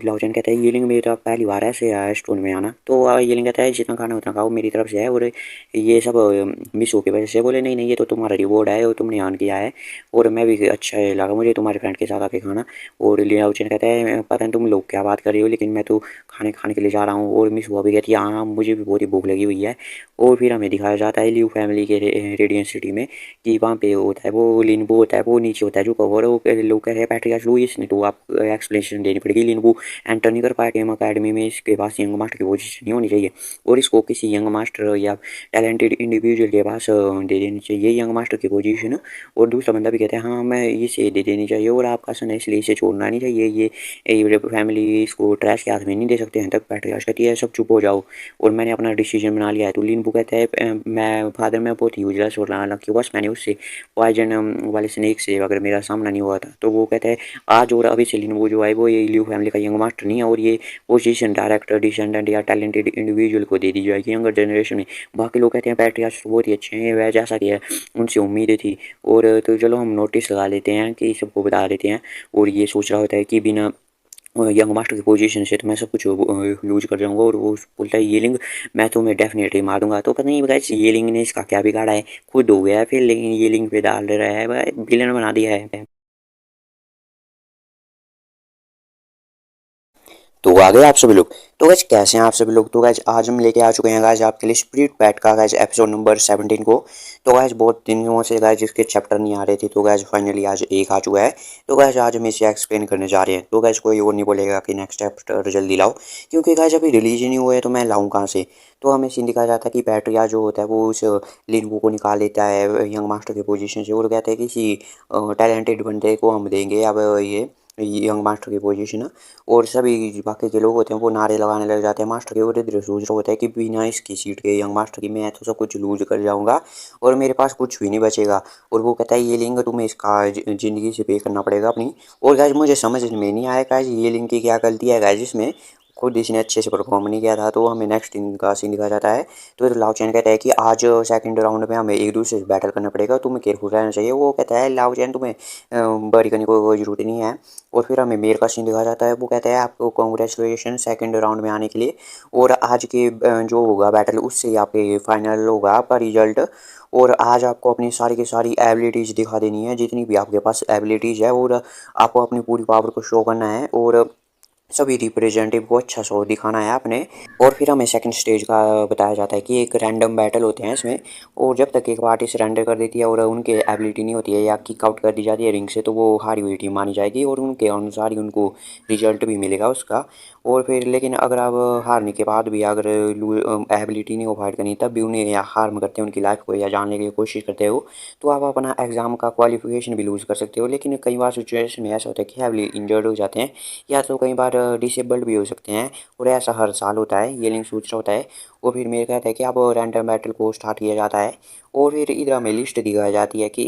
लाउचैन कहता है ये लिंक मेरा पहली बार ऐसे रेस्टोरेंट में आना। तो ये लिंक कहता है जितना खाना उतना खाओ मेरी तरफ से है, और ये सब मिस हो की वजह से। बोले नहीं नहीं ये तो तुम्हारा रिवॉर्ड है और तुमने अर्न किया है, और मैं भी अच्छा लगा मुझे तुम्हारे फ्रेंड के साथ आके खाना। और लाउचैन कहता है पता नहीं तुम लोग क्या बात कर रही हो, लेकिन मैं तो खाने खाने के लिए जा रहा हूँ। और मिस हुआ भी कहती है हाँ मुझे भी बहुत ही भूख लगी हुई है। और फिर हमें दिखाया जाता है लियू फैमिली के रेडियंट सिटी में कि वहाँ पे होता है वो लिनबू होता है वो नीचे होता है जो कवर है। वो लोग कह रहे हैं पैट्रिक लुईस ने, तो आप एक्सप्लेनेशन देनी पड़ेगी। लिनबू एंटर नहीं कर पाए टीम अकेडमी में, इसके पास यंग मास्टर की पोजीशन नहीं होनी चाहिए, और इसको किसी यंग मास्टर या टैलेंटेड इंडिविजुअल के पास दे देनी चाहिए यंग मास्टर की पोजीशन। और दूसरा बंदा भी कहता है हाँ मैं इसे दे देनी चाहिए, और आपका सन है इसलिए इसे छोड़ना नहीं चाहिए, ये फैमिली इसको ट्रैश के हाथ में नहीं दे सकते हैं। तक पैट्रियार्च कहती है सब चुप हो जाओ और मैंने अपना डिसीजन बना लिया है। तो लिनबू कहता है मैं फादर मैं बहुत यूजलेस और लानक बस मैंने उससे पॉइजन वाले स्नेक से अगर मेरा सामना नहीं हुआ था। तो वो कहता है आज और अभी से लिनबू जो है वो ये लियू फैमिली का यंग मास्टर नहीं है, और ये पोजीशन डायरेक्टर डिसेंडेंट या टैलेंटेड इंडिविजुअल को दे दी जाएगी यंगर जनरेशन में। बाकी लोग कहते हैं पैट्रियार्च बहुत ही अच्छे हैं, वह जैसा कि है उनसे उम्मीदें थी। और तो चलो हम नोटिस लगा लेते हैं कि सबको बता देते हैं। और ये सोच रहा होता है कि बिना यंग मास्टर की पोजीशन से तो मैं सब कुछ लूज कर जाऊंगा, और वो बोलता है ये लिंग मैं तुम्हें डेफिनेटली मार दूंगा। तो पता नहीं गाइस ये लिंग ने इसका क्या बिगाड़ा है, खुद हो गया है फिर, लेकिन ये लिंग पे डाल रहा है विलन बना दिया है। तो आ गए आप सभी लोग। तो गैस कैसे हैं आप सभी लोग। तो गैस आज हम लेके आ चुके हैं गैस आपके लिए स्पिरिट पैट का गैस एपिसोड नंबर 17 को। तो गैस बहुत दिनों से गैस जिसके चैप्टर नहीं आ रहे थे, तो गैस फाइनली आज एक आ चुका है। तो गैस आज हम इसे एक्सप्लेन करने जा रहे हैं। तो गैस कोई और नहीं बोलेगा कि नेक्स्ट चैप्टर जल्दी लाओ, क्योंकि गैस अभी रिलीज ही नहीं हुआ है तो मैं लाऊं कहाँ से। तो हमें सीन दिखाया जाता है कि पैट्रिया जो होता है वो उस लिनबू को निकाल लेता है यंग मास्टर की पोजीशन से, और कहते हैं किसी टैलेंटेड बंदे को हम देंगे अब ये यंग मास्टर की पोजीशन। और सभी बाकी के लोग होते हैं वो नारे लगाने लग जाते हैं मास्टर के। और इधर सोच रहा होता है कि बिना इसकी सीट के यंग मास्टर की मैं तो सब कुछ लूज कर जाऊंगा और मेरे पास कुछ भी नहीं बचेगा। और वो कहता है ये लिंग तुम्हें इसका ज़िंदगी से पे करना पड़ेगा अपनी। और गाइस मुझे समझ में नहीं आया गाइस ये लिंग की क्या गलती है गाइस इसमें, खुद इसने अच्छे से परफॉर्म नहीं किया था। तो हमें नेक्स्ट इनका सीन दिखाया जाता है। तो लाओ चैन कहता है कि आज सेकंड राउंड में हमें एक दूसरे से बैटल करना पड़ेगा, तुम्हें केयरफुल रहना चाहिए। वो कहता है लाओ चैन तुम्हें बरी करने को कोई ज़रूरत नहीं है। और फिर हमें मेयर का सीन दिखाया जाता है। वो कहता है आपको कॉन्ग्रेचुलेशन सेकंड राउंड में आने के लिए, और आज के जो होगा बैटल उससे ही आपके फाइनल होगा आपका रिजल्ट। और आज आपको अपनी सारी की सारी एबिलिटीज़ दिखा देनी है जितनी भी आपके पास एबिलिटीज़ है, और आपको अपनी पूरी पावर को शो करना है और सभी रिप्रेजेंटेटिव को अच्छा शो दिखाना है आपने। और फिर हमें सेकंड स्टेज का बताया जाता है कि एक रैंडम बैटल होते हैं इसमें, और जब तक एक पार्टी सरेंडर कर देती है और उनके एबिलिटी नहीं होती है या किक आउट कर दी जाती है रिंग से, तो वो हारी हुई टीम मानी जाएगी और उनके अनुसार ही उनको रिजल्ट भी मिलेगा उसका। और फिर लेकिन अगर आप हारने के बाद भी अगर एबिलिटी नहीं हो फाइट करनी तब भी उन्हें या हार्म करते हो उनकी लाइफ को या जानने की कोशिश करते हो, तो आप अपना एग्ज़ाम का क्वालिफिकेशन भी लूज़ कर सकते हो। लेकिन कई बार सिचुएशन में ऐसा होता है कि हैवली इंजर्ड हो जाते हैं या तो कई बार डिसेबल्ड भी हो सकते हैं, और ऐसा हर साल होता है ये लिंक सूच रहा होता है। और फिर मेरे कहता है कि अब रैंडम बैटल को स्टार्ट किया जाता है। और फिर इधर हमें लिस्ट दिखाई जाती है कि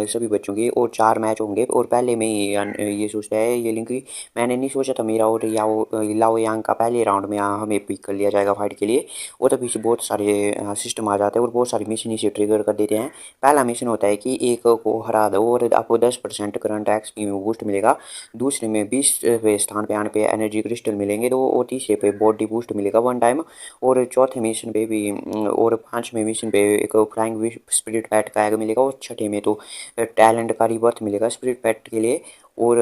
सभी बच्चों की, और 4 मैच होंगे। और पहले में ही ये सोचता है ये लिंक, मैंने नहीं सोचा था मेरा और लाओ यांग का पहले राउंड में हमें पिक कर लिया जाएगा फाइट के लिए। और तभी से बहुत सारे सिस्टम आ जाते हैं और बहुत सारे मिशन इसे ट्रिगर कर देते हैं। पहला मिशन होता है कि एक को हरा दो और आपको 10% करंट एक्सपी में बूस्ट मिलेगा। दूसरे में 20वें स्थान पे आने पे एनर्जी क्रिस्टल मिलेंगे दो, और तीसरे पे बॉडी बूस्ट मिलेगा 1 टाइम। और चौथे मिशन पे भी और 5वें मिशन पे एक फ्लाइंग स्पिरिट पैट का एग मिलेगा, और छठे में तो टैलेंट का रिबर्थ मिलेगा स्पिरिट पैट के लिए। और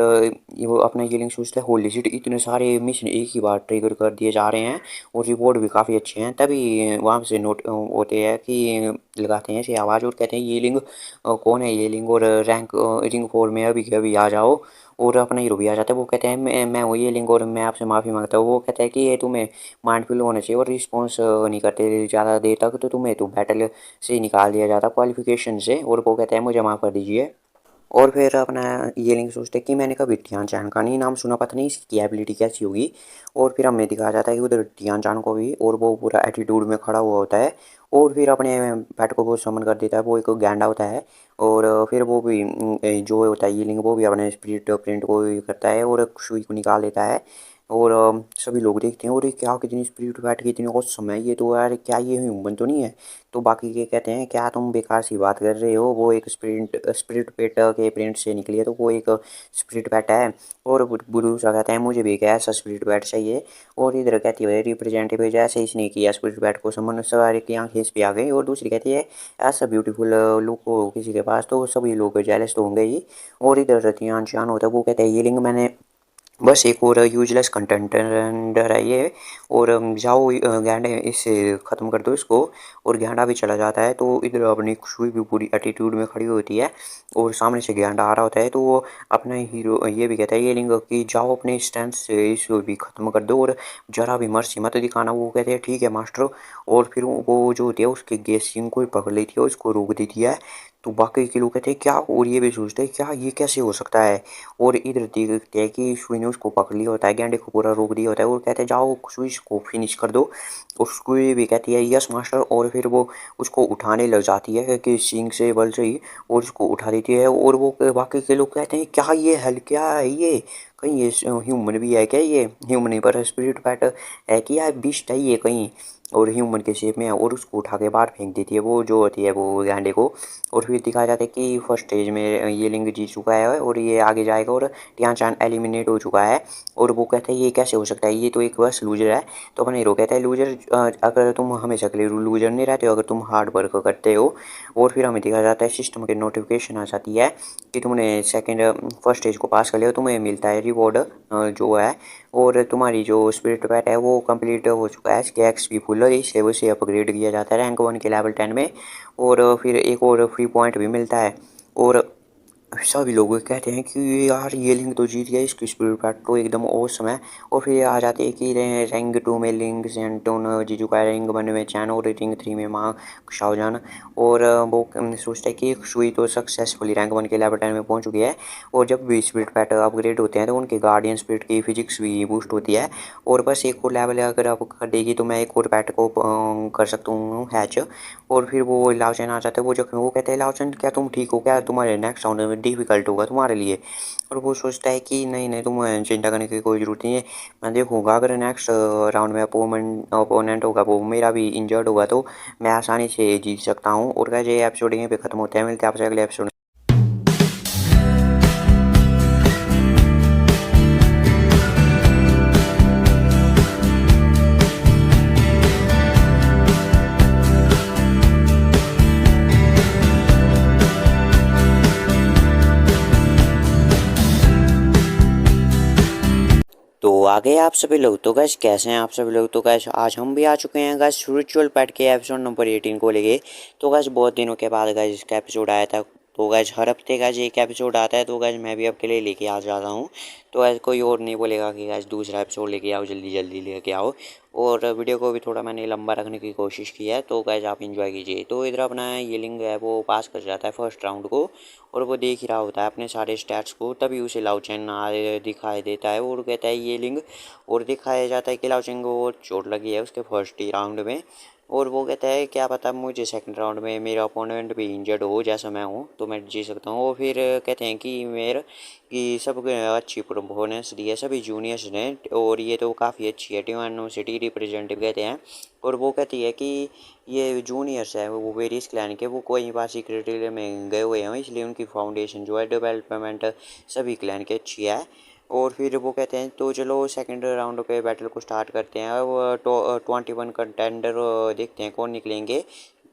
ये वो अपना ये लिंक सोचता है होली सिटी इतने सारे मिशन एक ही बार ट्रिगर कर दिए जा रहे हैं और रिवॉर्ड भी काफ़ी अच्छे हैं। तभी वहाँ से नोट होते हैं कि लगाते हैं ऐसी आवाज़ और कहते हैं ये लिंक कौन है ये लिंक, और रैंक रिंग 4 में अभी के अभी आ जाओ। और अपना हीरो भी आ जाता है, वो कहते हैं मैं हूँ ये लिंक और मैं आपसे माफ़ी मांगता हूँ। वो कहता है कि ये तुम्हें माइंडफुल होना चाहिए और रिस्पॉन्स नहीं करते ज़्यादा देर तक, तो तुम्हें तो बैटल से निकाल दिया जाता क्वालिफिकेशन से। और वो कहता है मुझे माफ़ कर दीजिए। और फिर अपना ये लिंक सोचते हैं कि मैंने कभी टियान चान का नहीं नाम सुना, पता नहीं इसकी एबिलिटी कैसी होगी। और फिर हमें दिखाया जाता है कि उधर टियान चान को भी, और वो पूरा एटीट्यूड में खड़ा हुआ होता है। और फिर अपने पेट को वो समन कर देता है, वो एक गैंडा होता है। और फिर वो भी जो होता है ये लिंक वो भी अपने स्पिरिट प्रिंट को ये करता है और सुई को निकाल देता है। और सभी लोग देखते हैं और ये क्या कितनी स्पिरिट बैठ के इतनी औसम है ये, तो यार क्या ये ह्यूमन तो नहीं है। तो बाकी के कहते हैं क्या तुम बेकार सी बात कर रहे हो, वो एक स्पिरिट पेट के प्रिंट से निकली है तो वो एक स्पिरिट पेट है। और दूसरा कहता है मुझे भी एक ऐसा स्पिरिट पेट चाहिए। और इधर कहती है रिप्रेजेंटेटिव जैसे इसने किया स्पिरिट पेट को समन सवारी की आंखें इस पे आ गई। और दूसरी कहती है ऐसा ब्यूटीफुल लुक हो किसी के पास तो सभी लोग जेलस तो होंगे ही। और इधर रतियान शान होता है, वो कहते हैं ये लिंग मैंने बस एक और यूजलेस कंटेंटर है ये। और जाओ गैंडे इसे ख़त्म कर दो इसको। और गैंडा भी चला जाता है, तो इधर अपनी खुशबू भी पूरी एटीट्यूड में खड़ी होती है और सामने से गैंडा आ रहा होता है। तो वो अपना हीरो ये भी कहता है ये लिंग कि जाओ अपने स्टैंड से इसको भी ख़त्म कर दो और ज़रा भी मर्सी मत दिखाना। वो कहते हैं ठीक है मास्टर। और फिर वो जो होती है उसके गेसिंग को ही पकड़ लेती है और उसको रोक देती है। तो बाकी के लोग कहते हैं क्या, और ये भी सोचते हैं क्या ये कैसे हो सकता है। और इधर देखते हैं कि सुई ने उसको पकड़ लिया होता है, गैंडे को पूरा रोक दिया होता है और कहते हैं जाओ सुई को फिनिश कर दो। उसको ये भी कहती है यस मास्टर। और फिर वो उसको उठाने लग जाती है कि सिंग से बल से ही, और उसको उठा देती है। और वो बाकी के लोग कहते हैं क्या ये हल क्या है ये, कहीं ये ह्यूमन भी है क्या, ये ह्यूमन ही पर स्पिरिट पैट है कि या बिस्ट है ये कहीं, और ह्यूमन के शेप में है। और उसको उठा के बाहर फेंक देती है वो जो होती है वो गैंडे को। और फिर दिखाया जाता है कि फर्स्ट स्टेज में ये लिंग जीत चुका है और ये आगे जाएगा और टियान चान एलिमिनेट हो चुका है। और वो कहता है ये कैसे हो सकता है, ये तो एक बस लूजर है। तो अपना हीरो कहता है लूजर अगर तुम हमेशा के लिए लूजर नहीं रहते हो, अगर तुम हार्ड वर्क करते हो। और फिर हमें दिखाया जाता है सिस्टम के नोटिफिकेशन आ जाती है कि तुमने सेकेंड फर्स्ट स्टेज को पास कर लिया, तुम्हें मिलता है रिवॉर्ड जो है। और तुम्हारी जो स्पिरिट पैट है वो कंप्लीट हो चुका है, इसके एक्स भी फुल है, इससे उसे अपग्रेड किया जाता है रैंक 1 के लेवल 10 में। और फिर एक और फ्री पॉइंट भी मिलता है। और सभी लोग कहते हैं कि यार ये लिंग तो जीत गया, इसकी स्पिरिट पैट तो एकदम औसम है। और फिर आ जाते हैं कि रैंक 2 में लिंग सेंटोन जीजू का, रैंक 1 में चैन और रैंक 3 में माँ शाओजान। और वो सोचता है कि सुई तो सक्सेसफुली रैंक 1 के लेवल 10 में पहुंच चुकी है। और जब भी स्पिरिट पैट अपग्रेड होते हैं तो उनके गार्डियन स्पिरिट की फिजिक्स भी बूस्ट होती है। और बस एक और लेवल अगर आप कर देगी तो मैं एक और पैट को कर सकता हूँ हैच। और फिर वो लाओचन आ जाता है, वो जख्मी, वो कहते हैं लाओचन क्या तुम ठीक हो क्या, तुम्हारे नेक्स्ट राउंड में डिफिकल्ट होगा तुम्हारे लिए। और वो सोचता है कि नहीं नहीं तुम चिंता करने की कोई ज़रूरत नहीं है, मैं देखूंगा अगर नेक्स्ट राउंड में अपोनेंट होगा वो मेरा भी इंजर्ड होगा तो मैं आसानी से जीत सकता हूँ। और क्या ये एपिसोड यहीं पे ख़त्म होता है, मिलते हैं आपसे अगले एपिसोड। तो आ गए आप सभी लोग, तो गैस कैसे हैं आप सभी लोग। तो गैस आज हम भी आ चुके हैं गैस स्पिरिचुअल पैट के एपिसोड नंबर 18 को लेके। तो गैस बहुत दिनों के बाद गैस इसका एपिसोड आया था। तो गैस हर हफ्ते गैस एक एपिसोड आता है, तो गैस मैं भी आपके लिए लेके आ जाता हूँ। तो गैस कोई और नहीं बोलेगा कि गैस दूसरा एपिसोड लेके आओ, जल्दी जल्दी लेके आओ। और वीडियो को भी थोड़ा मैंने लंबा रखने की कोशिश की है, तो गैस आप इंजॉय कीजिए। तो इधर अपना ये लिंग है वो पास कर जाता है फर्स्ट राउंड को। और वो देख ही रहा होता है अपने सारे स्टैट्स को, तभी उसे लाउचेन दिखाई देता है और कहता है ये लिंग। और दिखाया जाता है कि लाओचेन को चोट लगी है उसके फर्स्ट ही राउंड में। और वो कहता है क्या पता मुझे सेकंड राउंड में मेरा अपोनेंट भी इंजर्ड हो जैसा मैं हूँ तो मैं जीत सकता हूँ। और फिर कहते हैं कि मेरे कि सब अच्छी परफॉर्मेंस दी है सभी जूनियर्स ने, और ये तो काफ़ी अच्छी है टीम सिटी रिप्रेजेंटेटिव कहते हैं। और वो कहती है कि ये जूनियर्स है वो वेरियस क्लैन के, वो कोई बात सीक्रेट में गए हुए हैं इसलिए उनकी फाउंडेशन जो है डेवलपमेंट सभी क्लैन की अच्छी है। और फिर वो कहते हैं तो चलो सेकंड राउंड के बैटल को स्टार्ट करते हैं। वो 21 कंटेंडर देखते हैं कौन निकलेंगे।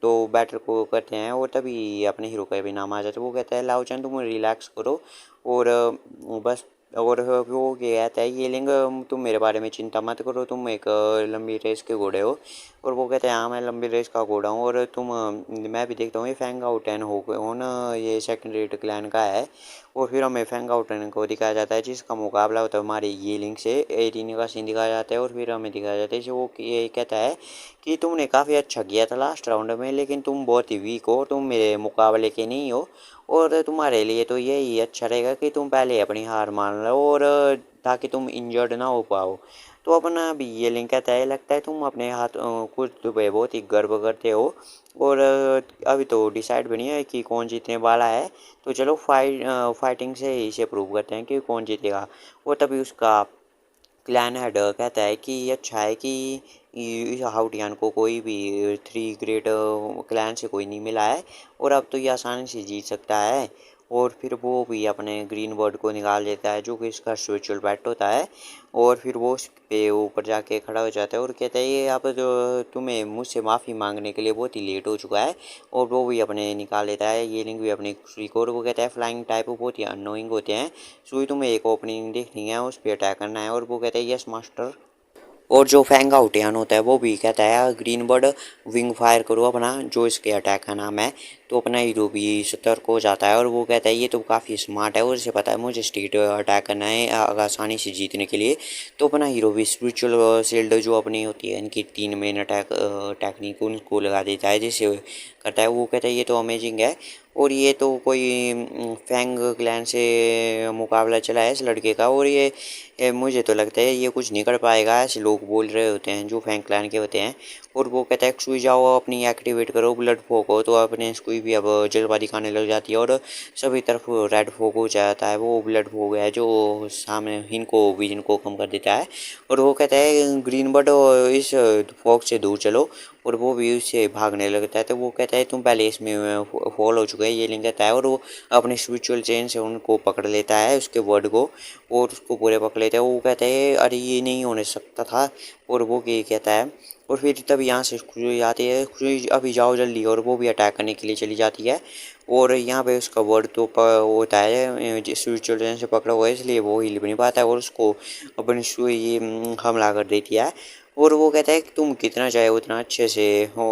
तो बैटल को करते हैं और तभी अपने हीरो का भी नाम आ जाता है। वो कहता है लाओ चंद तुम रिलैक्स करो और बस। और वो ये कहता है ये लिंग तुम मेरे बारे में चिंता मत करो, तुम एक लंबी रेस के घोड़े हो। और वो कहते हैं हाँ मैं लंबी रेस का घोड़ा हूँ और तुम मैं भी देखता हूँ ये फैंग आउट टेन हो ना, ये सेकंड रेट क्लैन का है। और फिर हमें फैंग आउट टेन को दिखाया जाता है जिसका मुकाबला होता है हमारे ये लिंक से 18 का सीन दिखाया जाता है। और फिर हमें दिखाया जाता है जो वो ये कहता है कि तुमने काफ़ी अच्छा किया था लास्ट राउंड में, लेकिन तुम बहुत ही वीक हो, तुम मेरे मुकाबले के नहीं हो। और तुम्हारे लिए तो यही अच्छा रहेगा कि तुम पहले अपनी हार मान लो और ताकि तुम इंजर्ड ना हो पाओ। तो अपना भी ये लिंक कहता है लगता है तुम अपने हाथ खुद पे बहुत ही गर्व करते हो। और अभी तो डिसाइड भी नहीं है कि कौन जीतने वाला है, तो चलो फाइटिंग से ही इसे प्रूव करते हैं कि कौन जीतेगा। और तभी उसका क्लैन हेड कहता है कि अच्छा है कि इस हाउटियान को कोई भी 3 ग्रेट क्लैन से कोई नहीं मिला है और अब तो ये आसानी से जीत सकता है। और फिर वो भी अपने ग्रीन बर्ड को निकाल देता है जो कि इसका स्पिरिचुअल पेट होता है। और फिर वो उस पे ऊपर जाके खड़ा हो जाता है और कहता है ये अब जो तुम्हें मुझसे माफ़ी मांगने के लिए बहुत ही लेट हो चुका है। और वो भी अपने निकाल लेता है ये लिंक भी अपनी सुई को। और वो कहता है फ्लाइंग टाइप बहुत ही अनोइंग होते हैं, सुई तुम्हें एक ओपनिंग देखनी है उस पर अटैक करना है। और वो कहता है यस मास्टर। और जो फैंग आउटियान होता है वो भी कहता है ग्रीन बर्ड विंग फायर करो अपना, जो इसके अटैक का नाम है। तो अपना हीरो भी सतर्क हो जाता है और वो कहता है ये तो काफ़ी स्मार्ट है और इसे पता है मुझे स्ट्रीट अटैक करना है आसानी से जीतने के लिए। तो अपना हीरो भी स्पिरिचुअल शील्ड जो अपनी होती है इनकी 3 मेन अटैक टेक्निक उनको लगा देता है जिससे करता है। वो कहता है ये तो अमेजिंग है और ये तो कोई फैंग क्लैन से मुकाबला चला है इस लड़के का। और ये मुझे तो लगता है ये कुछ नहीं कर पाएगा, ऐसे लोग बोल रहे होते हैं जो फैंग क्लैन के होते हैं। और वो कहता है सुई जाओ अपनी एक्टिवेट करो ब्लड फोक हो, तो अपने सुई भी अब जलवा दिखाने लग जाती है और सभी तरफ रेड फोक हो जाता है। वो ब्लड फोक है जो सामने इनको विजन को कम कर देता है। और वो कहता है ग्रीन बर्ड इस फोक से दूर चलो, और वो भी उससे भागने लगता है। तो वो कहता है तुम पहले इसमें फॉल हो चुके हैं, ये लिंक कहता है। और वो अपने स्पिरिचुअल चेन से उनको पकड़ लेता है उसके वर्ड को और उसको पूरे पकड़ लेता है। वो कहता है अरे ये नहीं होने सकता था। और वो ये कहता है और फिर तब यहाँ से खुशी आती है, खुशी अभी जाओ जल्दी। और वो भी अटैक करने के लिए चली जाती है। और यहाँ पे उसका वर्ड तो होता है स्पिरिचुअल चेन से पकड़ा हुआ है इसलिए वो हिल भी नहीं पाता है और उसको अपनी सुई हमला कर देती है। और वो कहता है कि तुम कितना चाहे उतना अच्छे से हो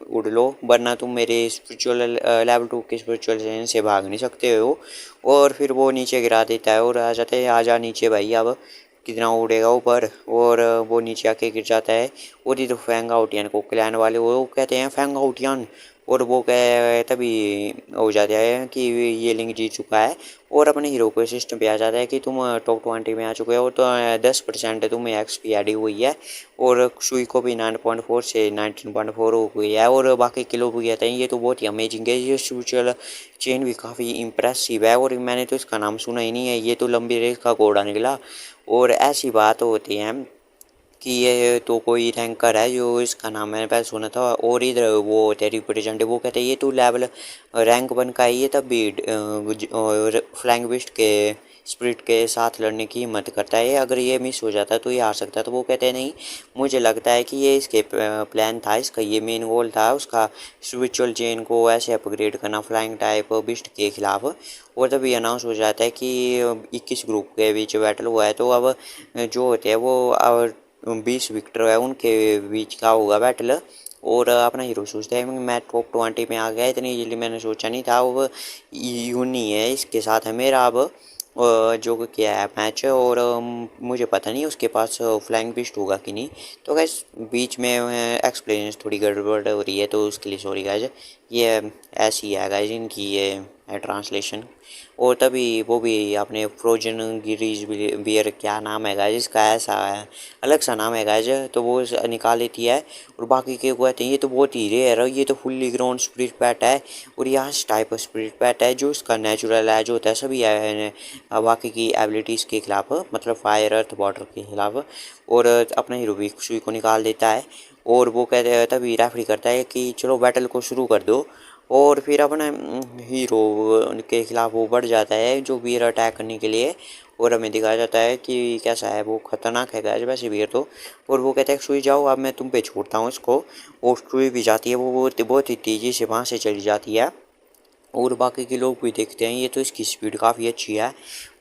उड़ लो, वरना तुम मेरे स्पिरिचुअल लेवल 2 के स्पिरिचुअल चेन से भाग नहीं सकते हो। और फिर वो नीचे गिरा देता है और आ जाता है आजा नीचे भाई, अब कितना उड़ेगा ऊपर। और वो नीचे आके गिर जाता है। और ये तो फैंग आउटियन को क्लैन वाले वो कहते हैं फैंग आउटियन। और वो कह तभी हो जाता है कि ये लिंक जीत चुका है और अपने हीरो को सिस्टम पे आ जाता है कि तुम टॉप 20 में आ चुके हो। तो 10% तुम्हें एक्सपी ऐड हुई है और सुई को भी 9.4 से 19.4 हो गई है और बाकी किलो भी कहते हैं ये तो बहुत ही अमेजिंग है। ये स्पिरिचुअल चेन भी काफ़ी इम्प्रेसिव है और मैंने तो इसका नाम सुना ही नहीं है, ये तो लंबी रेस का घोड़ा निकला। और ऐसी बात होती है कि ये तो कोई रैंकर है जो इसका नाम मैंने पहले सुना था। और इधर वो होते हैं रिप्रेजेंटेटिव, वो कहते हैं ये तो लेवल रैंक 1 का है, ये तब भी फ्लैंग बिस्ट के स्पिरिट के साथ लड़ने की हिम्मत करता है, अगर ये मिस हो जाता है तो ये हार सकता है। तो वो कहते हैं नहीं, मुझे लगता है कि ये इसके प्लान था, इसका ये मेन गोल था उसका स्पिरिचुअल चेन को ऐसे अपग्रेड करना फ्लाइंग टाइप बिस्ट के खिलाफ। और तभी अनाउंस हो जाता है कि 21 ग्रुप के बीच बैटल हुआ है, तो अब जो होते हैं वो 20 विक्टर है उनके बीच का होगा बैटल। और अपना हीरो सोचता है मैं टॉप 20 में आ गया, इतनी जल्दी मैंने सोचा नहीं था। अब यूं नहीं है इसके साथ है मेरा अब जो किया है मैच। और मुझे पता नहीं उसके पास फ्लाइंग बिस्ट होगा कि नहीं। तो गैस बीच में एक्सप्लेनेशन थोड़ी गड़बड़ हो रही है तो उसके लिए सॉरी गाइज, ये ऐसी है गाइज इनकी ये है ट्रांसलेशन। और तभी वो भी अपने फ्रोजन गिरीज बियर क्या नाम है गाइज इसका, ऐसा है अलग सा नाम है गाइज, तो वो निकाल लेती है। और बाकी के कहते हैं ये तो बहुत ही रेयर है, ये तो फुल्ली ग्राउंड स्पिरिट पैट है और यहाँ टाइप ऑफ स्पिरिट पैट है जो इसका नेचुरल है जो होता है सभी बाकी की एबिलिटीज़ के खिलाफ, मतलब फायर अर्थ वाटर के खिलाफ। और अपना हीरो भी सुई को निकाल देता है और वो कहते हैं तभी रेफरी करता है कि चलो बैटल को शुरू कर दो। और फिर अपने हीरो के खिलाफ वो बढ़ जाता है जो वीर अटैक करने के लिए। और हमें दिखाया जाता है कि कैसा है वो खतरनाक है गाइस वैसे बियर तो। और वो कहता है सोई जाओ अब मैं तुम पे छोड़ता हूँ इसको। और सोई भी जाती है वो बहुत ही तेज़ी से वहाँ से चली जाती है। और बाकी के लोग भी देखते हैं ये तो इसकी स्पीड काफ़ी अच्छी है।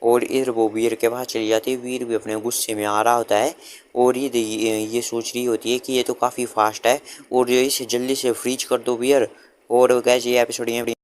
और इधर वो वीर के पास चली जाती है, वीर भी अपने गुस्से में आ रहा होता है। और ये सोच रही होती है कि ये तो काफ़ी फास्ट है और ये इसे जल्दी से फ्रीज कर दो वीर। और गैस ये एपिसोड